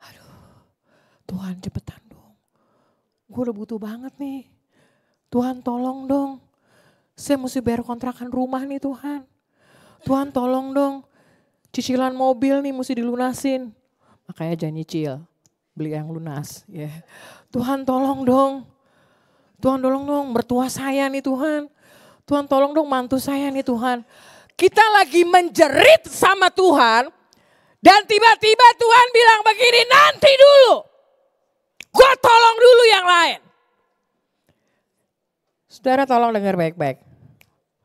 Aduh, Tuhan cepetan dong. Gue udah butuh banget nih. Tuhan tolong dong. Saya mesti bayar kontrakan rumah nih Tuhan. Tuhan tolong dong, cicilan mobil nih mesti dilunasin. Makanya jangan nyicil, beli yang lunas. Ya. Tuhan tolong dong, Tuhan tolong dong mertua saya nih Tuhan. Tuhan tolong dong mantu saya nih Tuhan. Kita lagi menjerit sama Tuhan. Dan tiba-tiba Tuhan bilang begini, nanti dulu. Gue tolong dulu yang lain. Saudara tolong dengar baik-baik.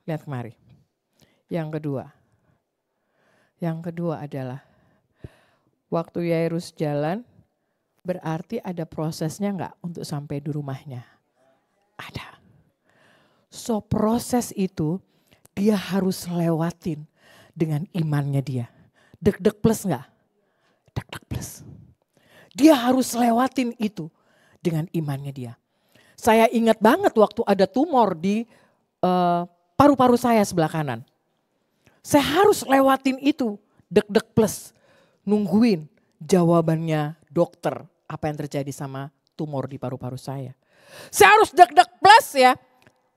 Lihat kemari. Yang kedua adalah waktu Yairus jalan berarti ada prosesnya enggak untuk sampai di rumahnya? Ada. So proses itu dia harus lewatin dengan imannya dia. Deg-deg plus enggak? Deg-deg plus. Dia harus lewatin itu dengan imannya dia. Saya ingat banget waktu ada tumor di paru-paru saya sebelah kanan. Saya harus lewatin itu, deg-deg plus. Nungguin jawabannya dokter apa yang terjadi sama tumor di paru-paru saya. Saya harus deg-deg plus ya.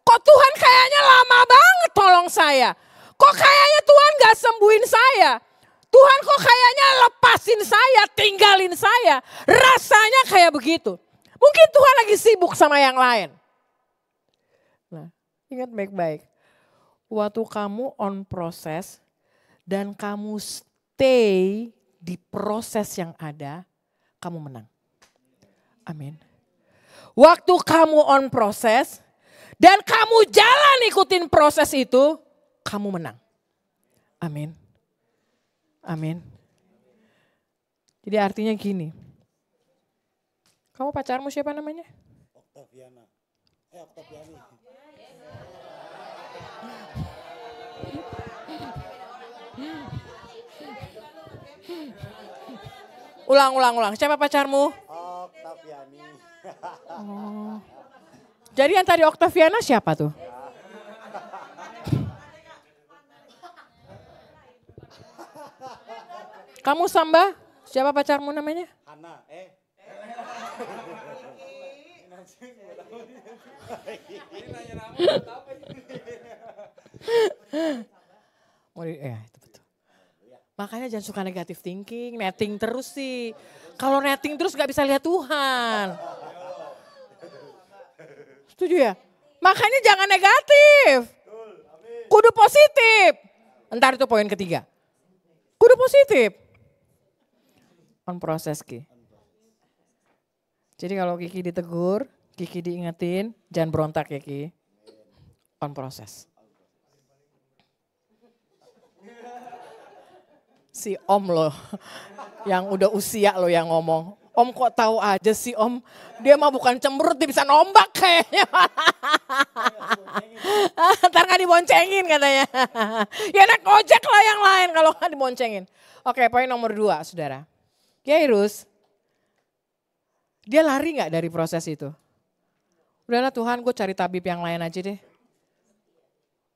Kok Tuhan kayaknya lama banget tolong saya. Kok kayaknya Tuhan gak sembuhin saya. Tuhan kok kayaknya lepasin saya, tinggalin saya. Rasanya kayak begitu. Mungkin Tuhan lagi sibuk sama yang lain. Nah, ingat baik-baik. Waktu kamu on proses dan kamu stay di proses yang ada, kamu menang. Amin. Waktu kamu on proses dan kamu jalan ikutin proses itu, kamu menang. Amin. Amin. Jadi artinya gini. Kamu pacarmu siapa namanya? Octaviana. Octaviani. Ulang. Siapa pacarmu? Octaviani. Oh. Jadi yang tadi Octaviana siapa tuh? Kamu Samba? Siapa pacarmu namanya? Hana. Itu betul. Makanya jangan suka negatif thinking, netting terus sih. Kalau netting terus gak bisa lihat Tuhan. Setuju ya? Makanya jangan negatif. Kudu positif. Ntar itu poin ketiga. Kudu positif. On proses Ki. Jadi kalau Kiki ditegur, Kiki diingetin, jangan berontak ya Ki. On proses. Si Om loh, yang udah usia loh yang ngomong. Om kok tahu aja sih Om, dia mah bukan cemberut, dia bisa nombak kayaknya. Ntar gak diboncengin katanya. Ya naik ojek lah yang lain kalau gak diboncengin. Oke, poin nomor 2 saudara. Yairus, dia lari gak dari proses itu? Udahlah Tuhan, gue cari tabib yang lain aja deh.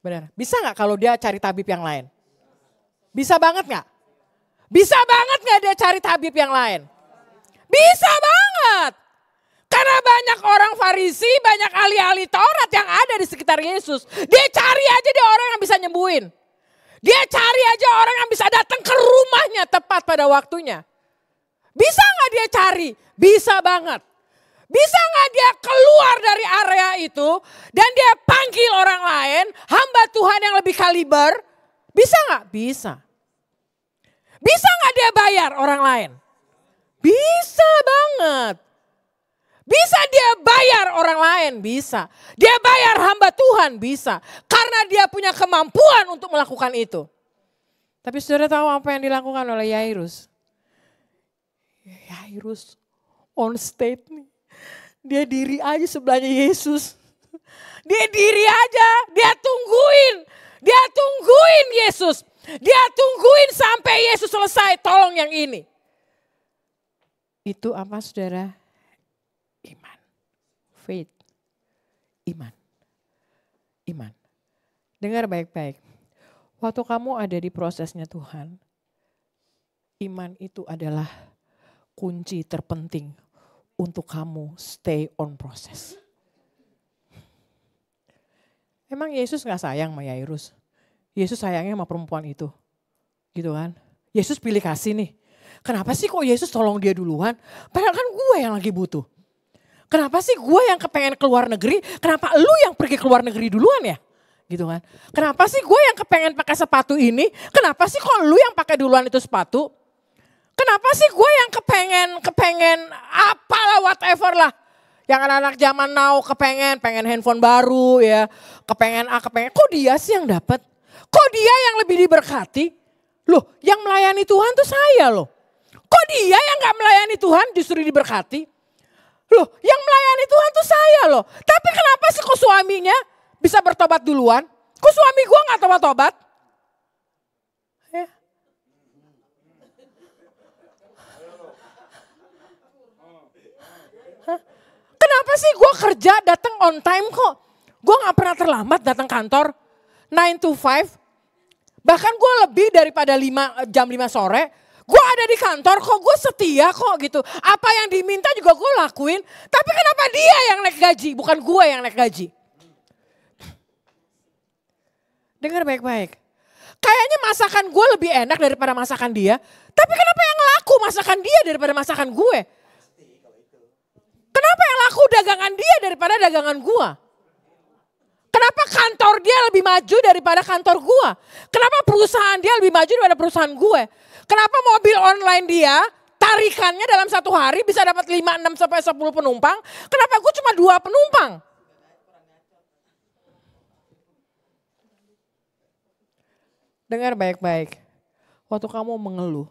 Benar, bisa gak kalau dia cari tabib yang lain? Bisa banget gak? Bisa banget gak dia cari tabib yang lain? Bisa banget. Karena banyak orang Farisi, banyak ahli-ahli Taurat yang ada di sekitar Yesus. Dia cari aja dia orang yang bisa nyembuhin. Dia cari aja orang yang bisa datang ke rumahnya tepat pada waktunya. Bisa gak dia cari? Bisa banget. Bisa gak dia keluar dari area itu dan dia panggil orang lain, hamba Tuhan yang lebih kaliber? Bisa gak? Bisa. Bisa gak dia bayar orang lain? Bisa banget. Bisa dia bayar orang lain? Bisa. Dia bayar hamba Tuhan? Bisa. Karena dia punya kemampuan untuk melakukan itu. Tapi saudara tahu apa yang dilakukan oleh Yairus? Yairus on stage nih. Dia diri aja sebelahnya Yesus. Dia diri aja, dia tungguin. Dia tungguin Yesus. Dia tungguin sampai Yesus selesai, tolong yang ini. Itu apa saudara? Iman. Faith. Iman. Iman. Dengar baik-baik. Waktu kamu ada di prosesnya Tuhan, iman itu adalah kunci terpenting untuk kamu stay on proses. Emang Yesus gak sayang sama Yairus? Yesus sayangnya sama perempuan itu. Gitu kan. Yesus pilih kasih nih. Kenapa sih kok Yesus tolong dia duluan? Padahal kan gue yang lagi butuh. Kenapa sih gue yang kepengen keluar negeri, kenapa lu yang pergi keluar negeri duluan ya? Gitu kan. Kenapa sih gue yang kepengen pakai sepatu ini, kenapa sih kok lu yang pakai duluan itu sepatu? Kenapa sih gue yang kepengen apalah whatever lah. Yang anak-anak zaman now pengen handphone baru ya, kepengen kok dia sih yang dapat? Kok dia yang lebih diberkati? Loh, yang melayani Tuhan tuh saya loh. Kok dia yang gak melayani Tuhan justru diberkati? Loh, yang melayani Tuhan tuh saya loh. Tapi kenapa sih kok suaminya bisa bertobat duluan? Kok suami gue gak tobat-tobat? Ya. Kenapa sih gue kerja datang on time kok? Gue gak pernah terlambat datang kantor. 9 to 5. Bahkan gue lebih daripada jam 5 sore. Gue ada di kantor kok, gue setia kok gitu. Apa yang diminta juga gue lakuin. Tapi kenapa dia yang naik gaji, bukan gue yang naik gaji? Dengar baik-baik. Kayaknya masakan gue lebih enak daripada masakan dia. Tapi kenapa yang laku masakan dia daripada masakan gue? Kenapa yang laku dagangan dia daripada dagangan gue? Kenapa kantor dia lebih maju daripada kantor gue? Kenapa perusahaan dia lebih maju daripada perusahaan gue? Kenapa mobil online dia tarikannya dalam satu hari bisa dapat 5, 6 sampai 10 penumpang? Kenapa gue cuma 2 penumpang? Dengar baik-baik. Waktu kamu mengeluh,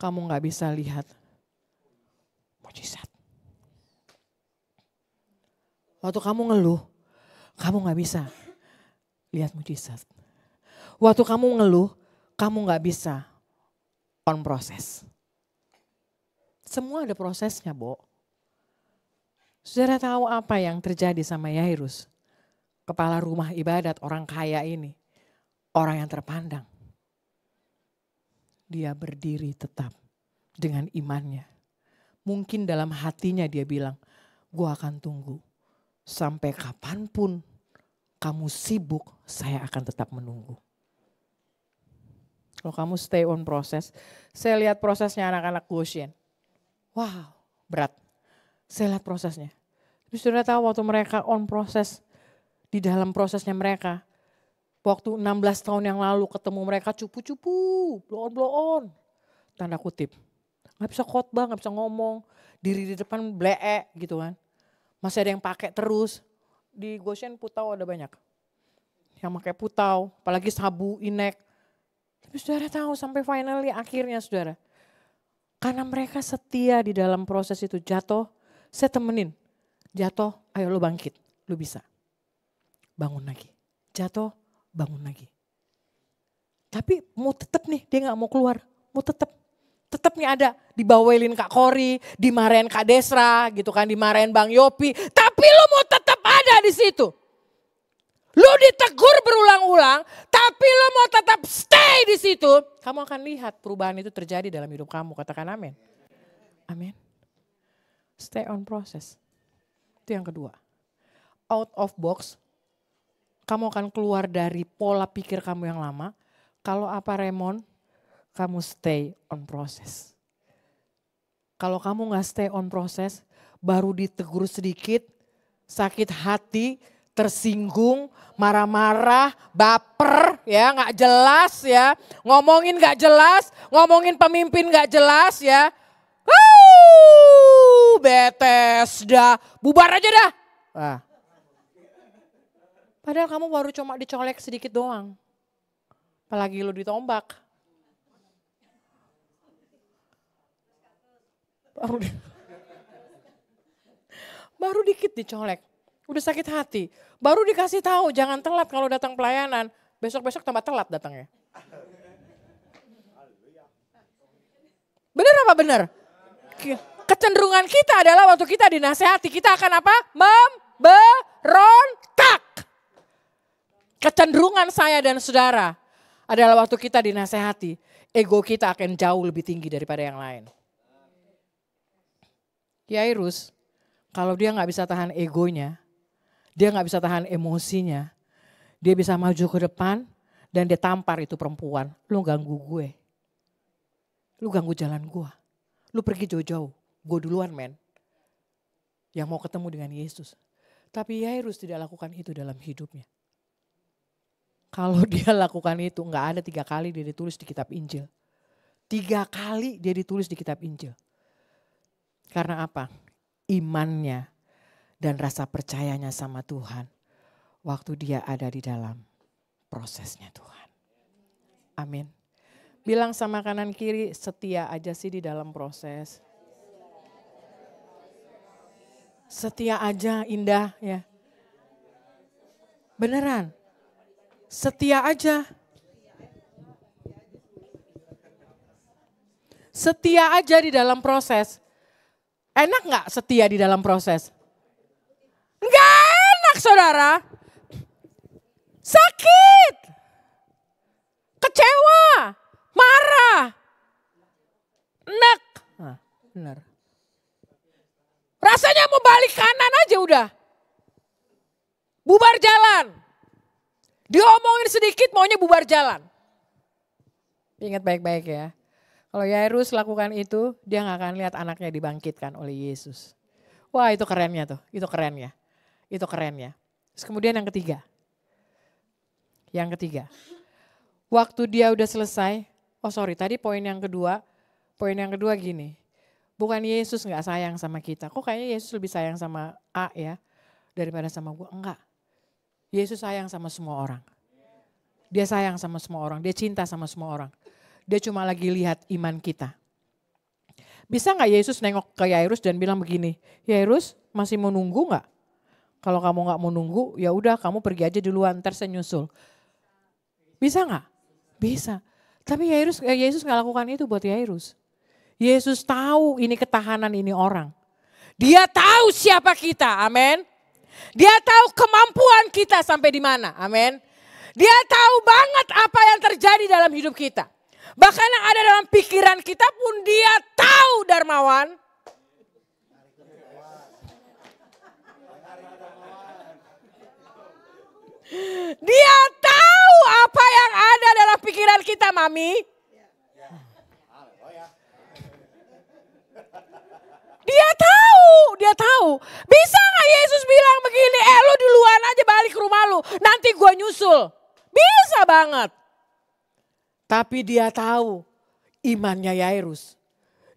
kamu gak bisa lihat mujizat. Waktu kamu ngeluh, kamu gak bisa lihat mujizat. Waktu kamu ngeluh, kamu gak bisa on proses. Semua ada prosesnya, Bo. Saudara tahu apa yang terjadi sama Yairus? Kepala rumah ibadat orang kaya ini. Orang yang terpandang. Dia berdiri tetap dengan imannya. Mungkin dalam hatinya dia bilang, gue akan tunggu. Sampai kapanpun kamu sibuk, saya akan tetap menunggu. Kalau kamu stay on proses, saya lihat prosesnya anak-anak Goshen. Wow, berat. Saya lihat prosesnya. Tapi sudah tahu waktu mereka on proses, di dalam prosesnya mereka, waktu 16 tahun yang lalu ketemu mereka cupu-cupu, blow on. Tanda kutip. Gak bisa khotbah, gak bisa ngomong, diri di depan bleek gitu kan. Masih ada yang pakai terus. Di Goshen putau ada banyak. Yang pakai putau, apalagi sabu, inek. Tapi saudara tahu sampai finally akhirnya saudara. Karena mereka setia di dalam proses itu jatuh, saya temenin. Jatuh, ayo lu bangkit, lu bisa. Bangun lagi. Jatuh, bangun lagi. Tapi mau tetap nih, dia gak mau keluar. Mau tetap nih ada. Dibawelin Kak Kori, dimarahin Kak Desra gitu kan, dimarahin Bang Yopi. Tapi lu mau tetap ada di situ. Lu ditegur berulang-ulang, tapi lu mau tetap stay di situ. Kamu akan lihat perubahan itu terjadi dalam hidup kamu. Katakan amin. Amin. Stay on process. Itu yang kedua. Out of box. Kamu akan keluar dari pola pikir kamu yang lama. Kalau apa Raymond, kamu stay on process. Kalau kamu gak stay on process, baru ditegur sedikit, sakit hati, tersinggung, marah-marah, baper, ya nggak jelas ya, ngomongin nggak jelas, ngomongin pemimpin nggak jelas ya, betes dah, bubar aja dah. Nah. Padahal kamu baru cuma dicolek sedikit doang, apalagi lu ditombak. Baru dikit dicolek. Udah sakit hati. Baru dikasih tahu jangan telat kalau datang pelayanan. Besok-besok tambah telat datangnya. Benar apa benar? Kecenderungan kita adalah waktu kita dinasehati. Kita akan apa? Memberontak. Kecenderungan saya dan saudara adalah waktu kita dinasehati. Ego kita akan jauh lebih tinggi daripada yang lain. Yairus, kalau dia gak bisa tahan egonya, dia gak bisa tahan emosinya, dia bisa maju ke depan Dan dia tampar itu perempuan, lu ganggu gue. Lu ganggu jalan gue. Lu pergi jauh-jauh, gue duluan men. Yang mau ketemu dengan Yesus. Tapi Yairus tidak lakukan itu dalam hidupnya. Kalau dia lakukan itu, gak ada 3 kali dia ditulis di kitab Injil. 3 kali dia ditulis di kitab Injil. Karena apa? Imannya dan rasa percayanya sama Tuhan. Waktu dia ada di dalam prosesnya Tuhan. Amin. Bilang sama kanan kiri, setia aja sih di dalam proses. Setia aja, Indah ya. Beneran. Setia aja. Setia aja di dalam proses. Enak gak setia di dalam proses? Enggak enak saudara. Sakit. Kecewa. Marah. Enak. Nah, benar. Rasanya mau balik kanan aja udah. Bubar jalan. Diomongin sedikit maunya bubar jalan. Ingat baik-baik ya. Kalau Yairus lakukan itu, dia gak akan lihat anaknya dibangkitkan oleh Yesus. Wah itu kerennya tuh, itu kerennya. Itu kerennya. Terus kemudian yang ketiga. Yang ketiga. Waktu dia udah selesai, tadi poin yang kedua gini. Bukan Yesus gak sayang sama kita. Kok kayaknya Yesus lebih sayang sama A ya daripada sama gue? Enggak. Yesus sayang sama semua orang. Dia sayang sama semua orang. Dia cinta sama semua orang. Dia cuma lagi lihat iman kita. Bisa gak Yesus nengok ke Yairus dan bilang begini, Yairus masih mau nunggu gak? Kalau kamu gak mau nunggu ya udah kamu pergi aja duluan ntar saya nyusul. Bisa gak? Bisa. Tapi Yesus gak lakukan itu buat Yairus. Yesus tahu ini ketahanan ini orang. Dia tahu siapa kita, amin. Dia tahu kemampuan kita sampai di mana, amin. Dia tahu banget apa yang terjadi dalam hidup kita. Bahkan yang ada dalam pikiran kita pun dia tahu, Darmawan. Dia tahu apa yang ada dalam pikiran kita, Mami. Dia tahu. Bisa gak Yesus bilang begini, lu duluan aja balik ke rumah lu, nanti gua nyusul. Bisa banget. Tapi dia tahu imannya Yairus.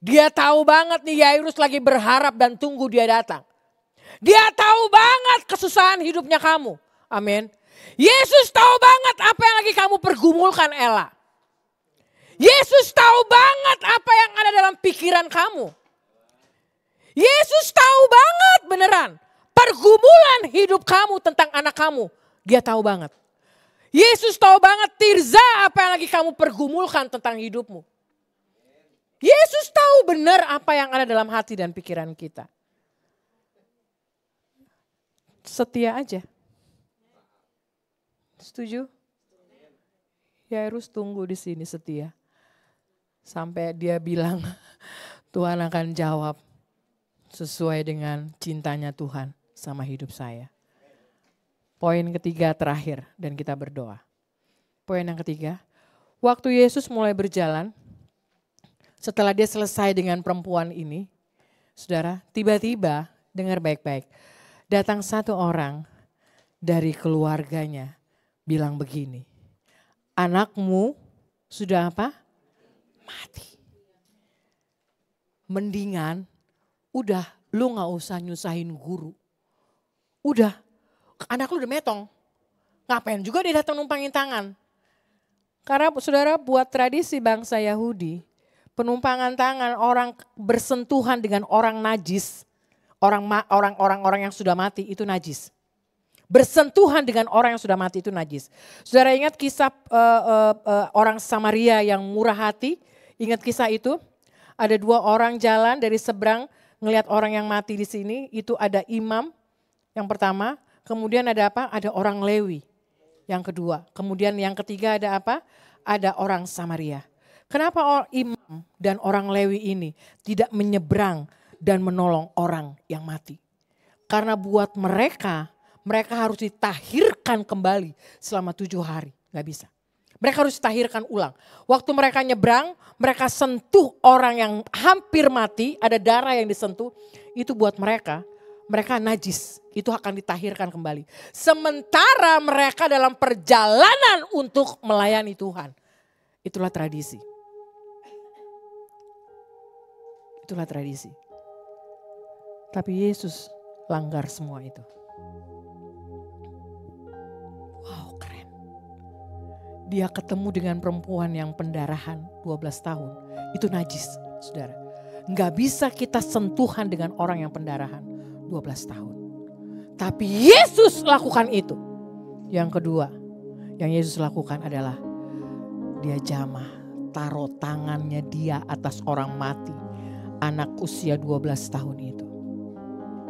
Dia tahu banget nih Yairus lagi berharap dan tunggu dia datang. Dia tahu banget kesusahan hidupnya kamu. Amin. Yesus tahu banget apa yang lagi kamu pergumulkan Ella. Yesus tahu banget apa yang ada dalam pikiran kamu. Yesus tahu banget beneran pergumulan hidup kamu tentang anak kamu. Dia tahu banget. Yesus tahu banget Tirza apa yang lagi kamu pergumulkan tentang hidupmu. Yesus tahu benar apa yang ada dalam hati dan pikiran kita. Setia aja. Setuju? Yairus tunggu di sini setia. Sampai dia bilang Tuhan akan jawab sesuai dengan cintanya Tuhan sama hidup saya. Poin ketiga terakhir dan kita berdoa. Poin yang ketiga, waktu Yesus mulai berjalan, setelah dia selesai dengan perempuan ini, saudara, tiba-tiba dengar baik-baik, datang satu orang dari keluarganya bilang begini, anakmu sudah apa? Mati. Mendingan udah lu gak usah nyusahin guru. Udah anak lu udah metong. Ngapain juga dia datang numpangin tangan. Karena saudara buat tradisi bangsa Yahudi. Penumpangan tangan orang bersentuhan dengan orang najis. Orang yang sudah mati itu najis. Bersentuhan dengan orang yang sudah mati itu najis. Saudara ingat kisah orang Samaria yang murah hati? Ingat kisah itu? Ada 2 orang jalan dari seberang. Ngelihat orang yang mati di sini, itu ada imam yang pertama, kemudian ada apa? Ada orang Lewi yang kedua. Kemudian yang ketiga ada apa? Ada orang Samaria. Kenapa imam dan orang Lewi ini tidak menyeberang dan menolong orang yang mati? Karena buat mereka harus ditahirkan kembali selama 7 hari. Gak bisa. Mereka harus ditahirkan ulang. Waktu mereka nyebrang, mereka sentuh orang yang hampir mati, ada darah yang disentuh. Itu buat mereka najis. Itu akan ditahirkan kembali. Sementara mereka dalam perjalanan untuk melayani Tuhan. Itulah tradisi. Itulah tradisi. Tapi Yesus langgar semua itu. Wow, keren. Dia ketemu dengan perempuan yang pendarahan 12 tahun. Itu najis, saudara. Nggak bisa kita sentuhan dengan orang yang pendarahan 12 tahun. Tapi Yesus lakukan itu. Yang kedua, yang Yesus lakukan adalah dia jamah, taruh tangannya dia atas orang mati. Anak usia 12 tahun itu.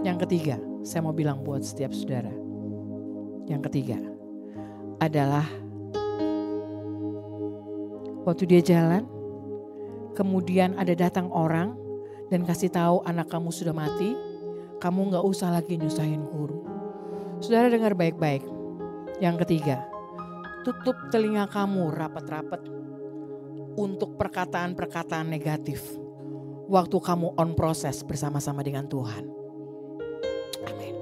Yang ketiga, saya mau bilang buat setiap saudara. Yang ketiga adalah waktu dia jalan, kemudian ada datang orang dan kasih tahu anak kamu sudah mati, kamu gak usah lagi nyusahin guru. Saudara dengar baik-baik. Yang ketiga, tutup telinga kamu rapat-rapat untuk perkataan-perkataan negatif. Waktu kamu on proses bersama-sama dengan Tuhan. Amin.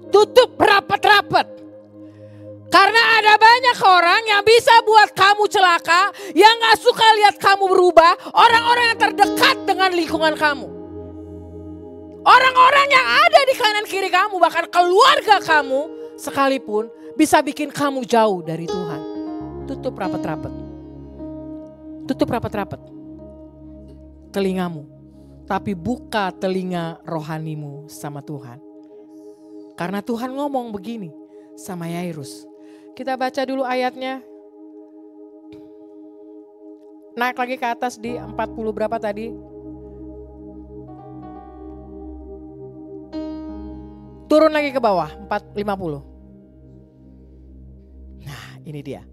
Tutup rapat-rapat. Karena ada banyak orang yang bisa buat kamu celaka, yang gak suka lihat kamu berubah, orang-orang yang terdekat dengan lingkungan kamu. Orang-orang yang ada di kanan kiri kamu, bahkan keluarga kamu sekalipun bisa bikin kamu jauh dari Tuhan. Tutup rapat-rapat. Tutup rapat-rapat telingamu. Tapi buka telinga rohanimu sama Tuhan. Karena Tuhan ngomong begini sama Yairus. Kita baca dulu ayatnya. Naik lagi ke atas di 40 berapa tadi? Turun lagi ke bawah 50. Nah ini dia.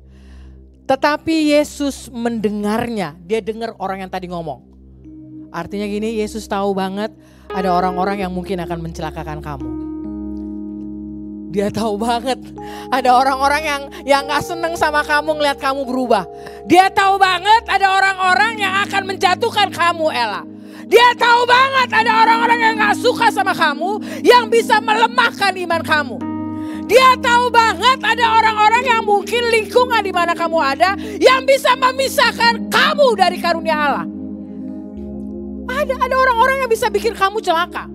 Tetapi Yesus mendengarnya. Dia dengar orang yang tadi ngomong. Artinya gini, Yesus tahu banget ada orang-orang yang mungkin akan mencelakakan kamu. Dia tahu banget ada orang-orang yang gak seneng sama kamu ngeliat kamu berubah. Dia tahu banget ada orang-orang yang akan menjatuhkan kamu, Ella. Dia tahu banget ada orang-orang yang gak suka sama kamu, yang bisa melemahkan iman kamu. Dia tahu banget ada orang-orang yang mungkin lingkungan di mana kamu ada, yang bisa memisahkan kamu dari karunia Allah. Ada orang-orang yang bisa bikin kamu celaka.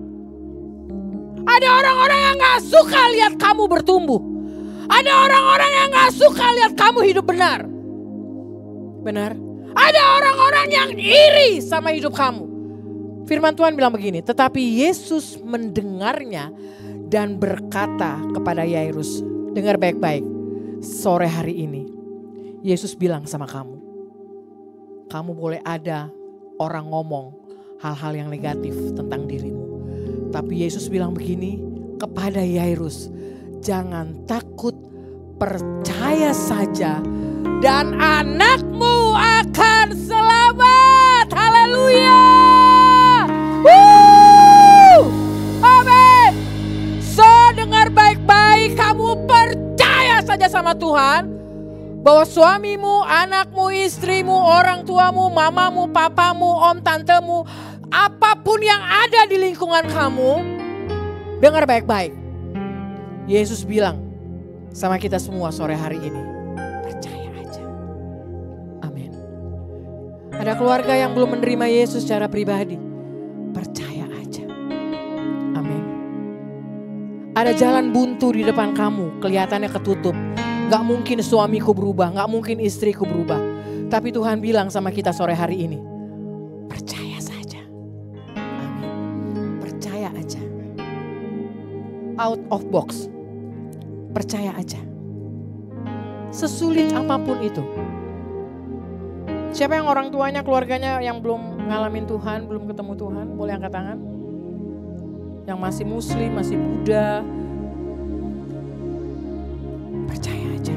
Ada orang-orang yang gak suka lihat kamu bertumbuh. Ada orang-orang yang gak suka lihat kamu hidup benar. Benar? Ada orang-orang yang iri sama hidup kamu. Firman Tuhan bilang begini, tetapi Yesus mendengarnya dan berkata kepada Yairus, dengar baik-baik, sore hari ini Yesus bilang sama kamu, kamu boleh ada orang ngomong hal-hal yang negatif tentang dirimu. Tapi Yesus bilang begini kepada Yairus, jangan takut, percaya saja dan anakmu akan selamat. Haleluya. Amin. So dengar baik-baik, kamu percaya saja sama Tuhan bahwa suamimu, anakmu, istrimu, orang tuamu, mamamu, papamu, om, tantemu, apapun yang ada di lingkungan kamu, dengar baik-baik. Yesus bilang sama kita semua sore hari ini, percaya aja. Amin. Ada keluarga yang belum menerima Yesus secara pribadi, percaya aja. Amin. Ada jalan buntu di depan kamu, kelihatannya ketutup. Gak mungkin suamiku berubah, gak mungkin istriku berubah. Tapi Tuhan bilang sama kita sore hari ini, percaya saja. Amin. Percaya aja. Out of box. Percaya aja. Sesulit apapun itu. Siapa yang orang tuanya, keluarganya yang belum ngalamin Tuhan, belum ketemu Tuhan, boleh angkat tangan. Yang masih muslim, masih Buddha. Percaya aja.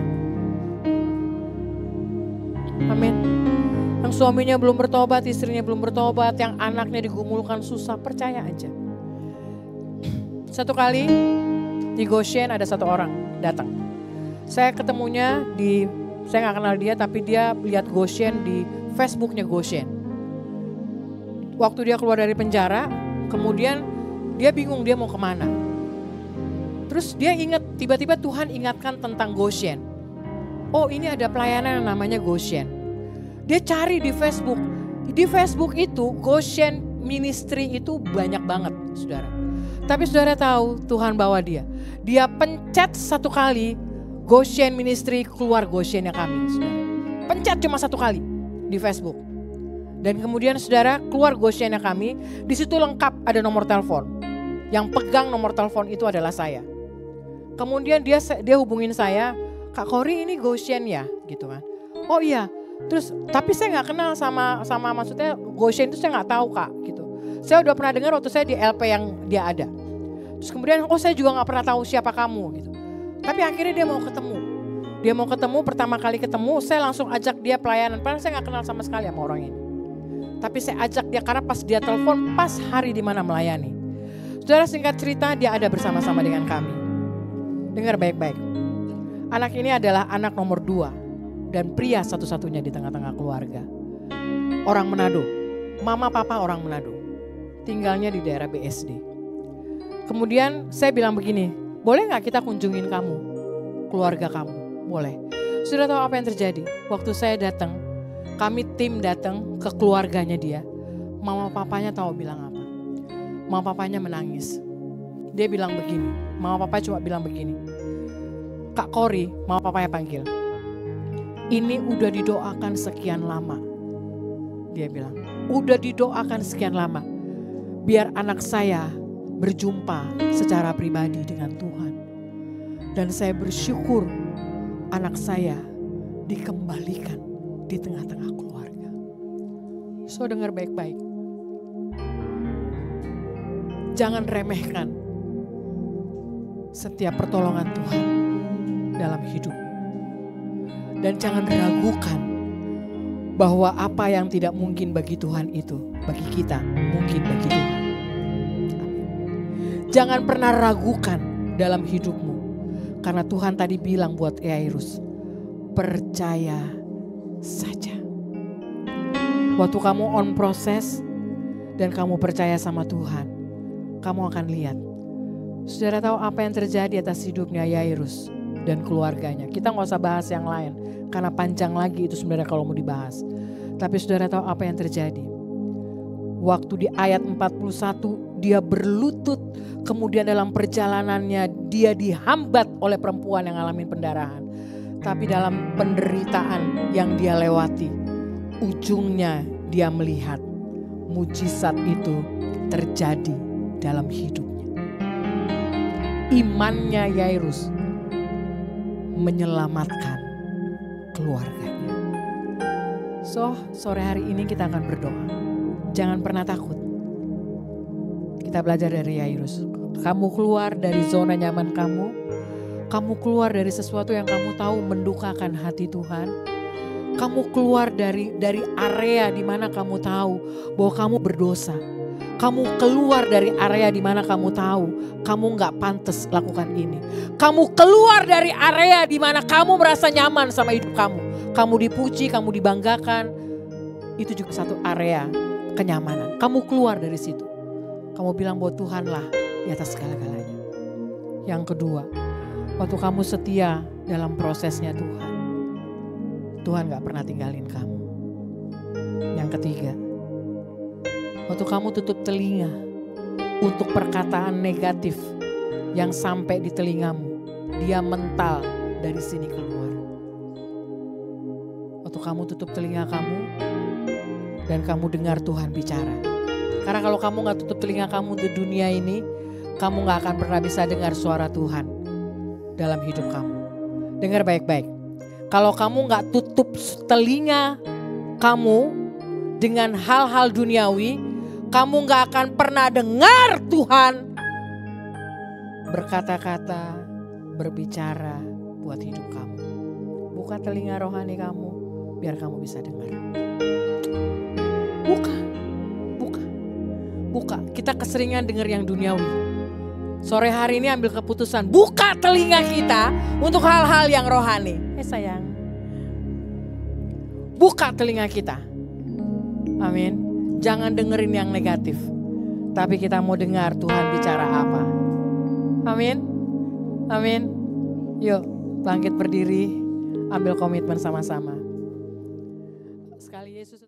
Amin. Yang suaminya belum bertobat, istrinya belum bertobat, yang anaknya digumulkan susah, percaya aja. Satu kali di Goshen ada satu orang datang. Saya ketemunya di Saya gak kenal dia, tapi dia lihat Goshen di Facebooknya Goshen. Waktu dia keluar dari penjara, kemudian dia bingung dia mau kemana. Terus dia ingat, tiba-tiba Tuhan ingatkan tentang Goshen. Oh, ini ada pelayanan yang namanya Goshen. Dia cari di Facebook. Di Facebook itu Goshen Ministry itu banyak banget, saudara. Tapi saudara tahu Tuhan bawa dia. Dia pencet satu kali, Goshen Ministry keluar Goshennya kami, saudara. Pencet cuma satu kali di Facebook. Dan kemudian saudara keluar Goshennya kami, di situ lengkap ada nomor telepon. Yang pegang nomor telepon itu adalah saya. Kemudian dia hubungin saya, Kak Kori ini Goshen ya, gitu kan. Oh iya, terus tapi saya gak kenal sama maksudnya Goshen itu saya gak tahu Kak, gitu. Saya udah pernah dengar waktu saya di LP yang dia ada. Terus kemudian saya juga gak pernah tahu siapa kamu, gitu. Tapi akhirnya dia mau ketemu. Dia mau ketemu, pertama kali ketemu saya langsung ajak dia pelayanan. Padahal saya gak kenal sama sekali sama orang ini. Tapi saya ajak dia karena pas dia telepon, pas hari di mana melayani. Saudara, singkat cerita dia ada bersama-sama dengan kami. Dengar baik-baik. Anak ini adalah anak nomor 2 dan pria satu-satunya di tengah-tengah keluarga. Orang Manado, mama papa orang Manado. Tinggalnya di daerah BSD. Kemudian saya bilang begini, boleh gak kita kunjungin kamu, keluarga kamu? Boleh. Sudah tahu apa yang terjadi? Waktu saya datang, kami tim datang ke keluarganya dia. Mama papanya tahu bilang apa? Mama papanya menangis. Dia bilang begini, mama papa cuma bilang begini. Kak Kori, mama papanya panggil. Ini udah didoakan sekian lama. Dia bilang, udah didoakan sekian lama. Biar anak saya berjumpa secara pribadi dengan Tuhan. Dan saya bersyukur anak saya dikembalikan di tengah-tengah keluarga. So dengar baik-baik. Jangan remehkan setiap pertolongan Tuhan dalam hidup. Dan jangan ragukan bahwa apa yang tidak mungkin bagi Tuhan itu, bagi kita mungkin bagi Tuhan. Jangan pernah ragukan dalam hidupmu. Karena Tuhan tadi bilang buat Yairus, percaya saja. Waktu kamu on proses dan kamu percaya sama Tuhan, kamu akan lihat. Saudara tahu apa yang terjadi atas hidupnya Yairus dan keluarganya. Kita gak usah bahas yang lain karena panjang lagi itu sebenarnya kalau mau dibahas. Tapi saudara tahu apa yang terjadi. Waktu di ayat 41 dia berlutut, kemudian dalam perjalanannya dia dihambat oleh perempuan yang ngalamin pendarahan. Tapi dalam penderitaan yang dia lewati, ujungnya dia melihat mujizat itu terjadi dalam hidupnya. Imannya Yairus menyelamatkan keluarganya. So, sore hari ini kita akan berdoa. Jangan pernah takut. Kita belajar dari Yairus. Kamu keluar dari zona nyaman kamu. Kamu keluar dari sesuatu yang kamu tahu mendukakan hati Tuhan. Kamu keluar dari area di mana kamu tahu bahwa kamu berdosa. Kamu keluar dari area di mana kamu tahu kamu gak pantas lakukan ini. Kamu keluar dari area di mana kamu merasa nyaman sama hidup kamu. Kamu dipuji, kamu dibanggakan. Itu juga satu area kenyamanan. Kamu keluar dari situ. Kamu bilang bahwa Tuhanlah di atas segala-galanya. Yang kedua, waktu kamu setia dalam prosesnya Tuhan, Tuhan gak pernah tinggalin kamu. Yang ketiga, waktu kamu tutup telinga untuk perkataan negatif yang sampai di telingamu, dia mental dari sini keluar. Waktu kamu tutup telinga kamu dan kamu dengar Tuhan bicara. Karena kalau kamu gak tutup telinga kamu di dunia ini, kamu gak akan pernah bisa dengar suara Tuhan dalam hidup kamu. Dengar baik-baik. Kalau kamu gak tutup telinga kamu dengan hal-hal duniawi, kamu gak akan pernah dengar Tuhan berkata-kata, berbicara buat hidup kamu. Buka telinga rohani kamu biar kamu bisa dengar. Buka. Kita keseringan dengar yang duniawi. Sore hari ini ambil keputusan, buka telinga kita untuk hal-hal yang rohani. Sayang, Buka telinga kita. Amin. Jangan dengerin yang negatif. Tapi kita mau dengar Tuhan bicara apa. Amin. Amin. Yuk bangkit berdiri. Ambil komitmen sama-sama. Sekali Yesus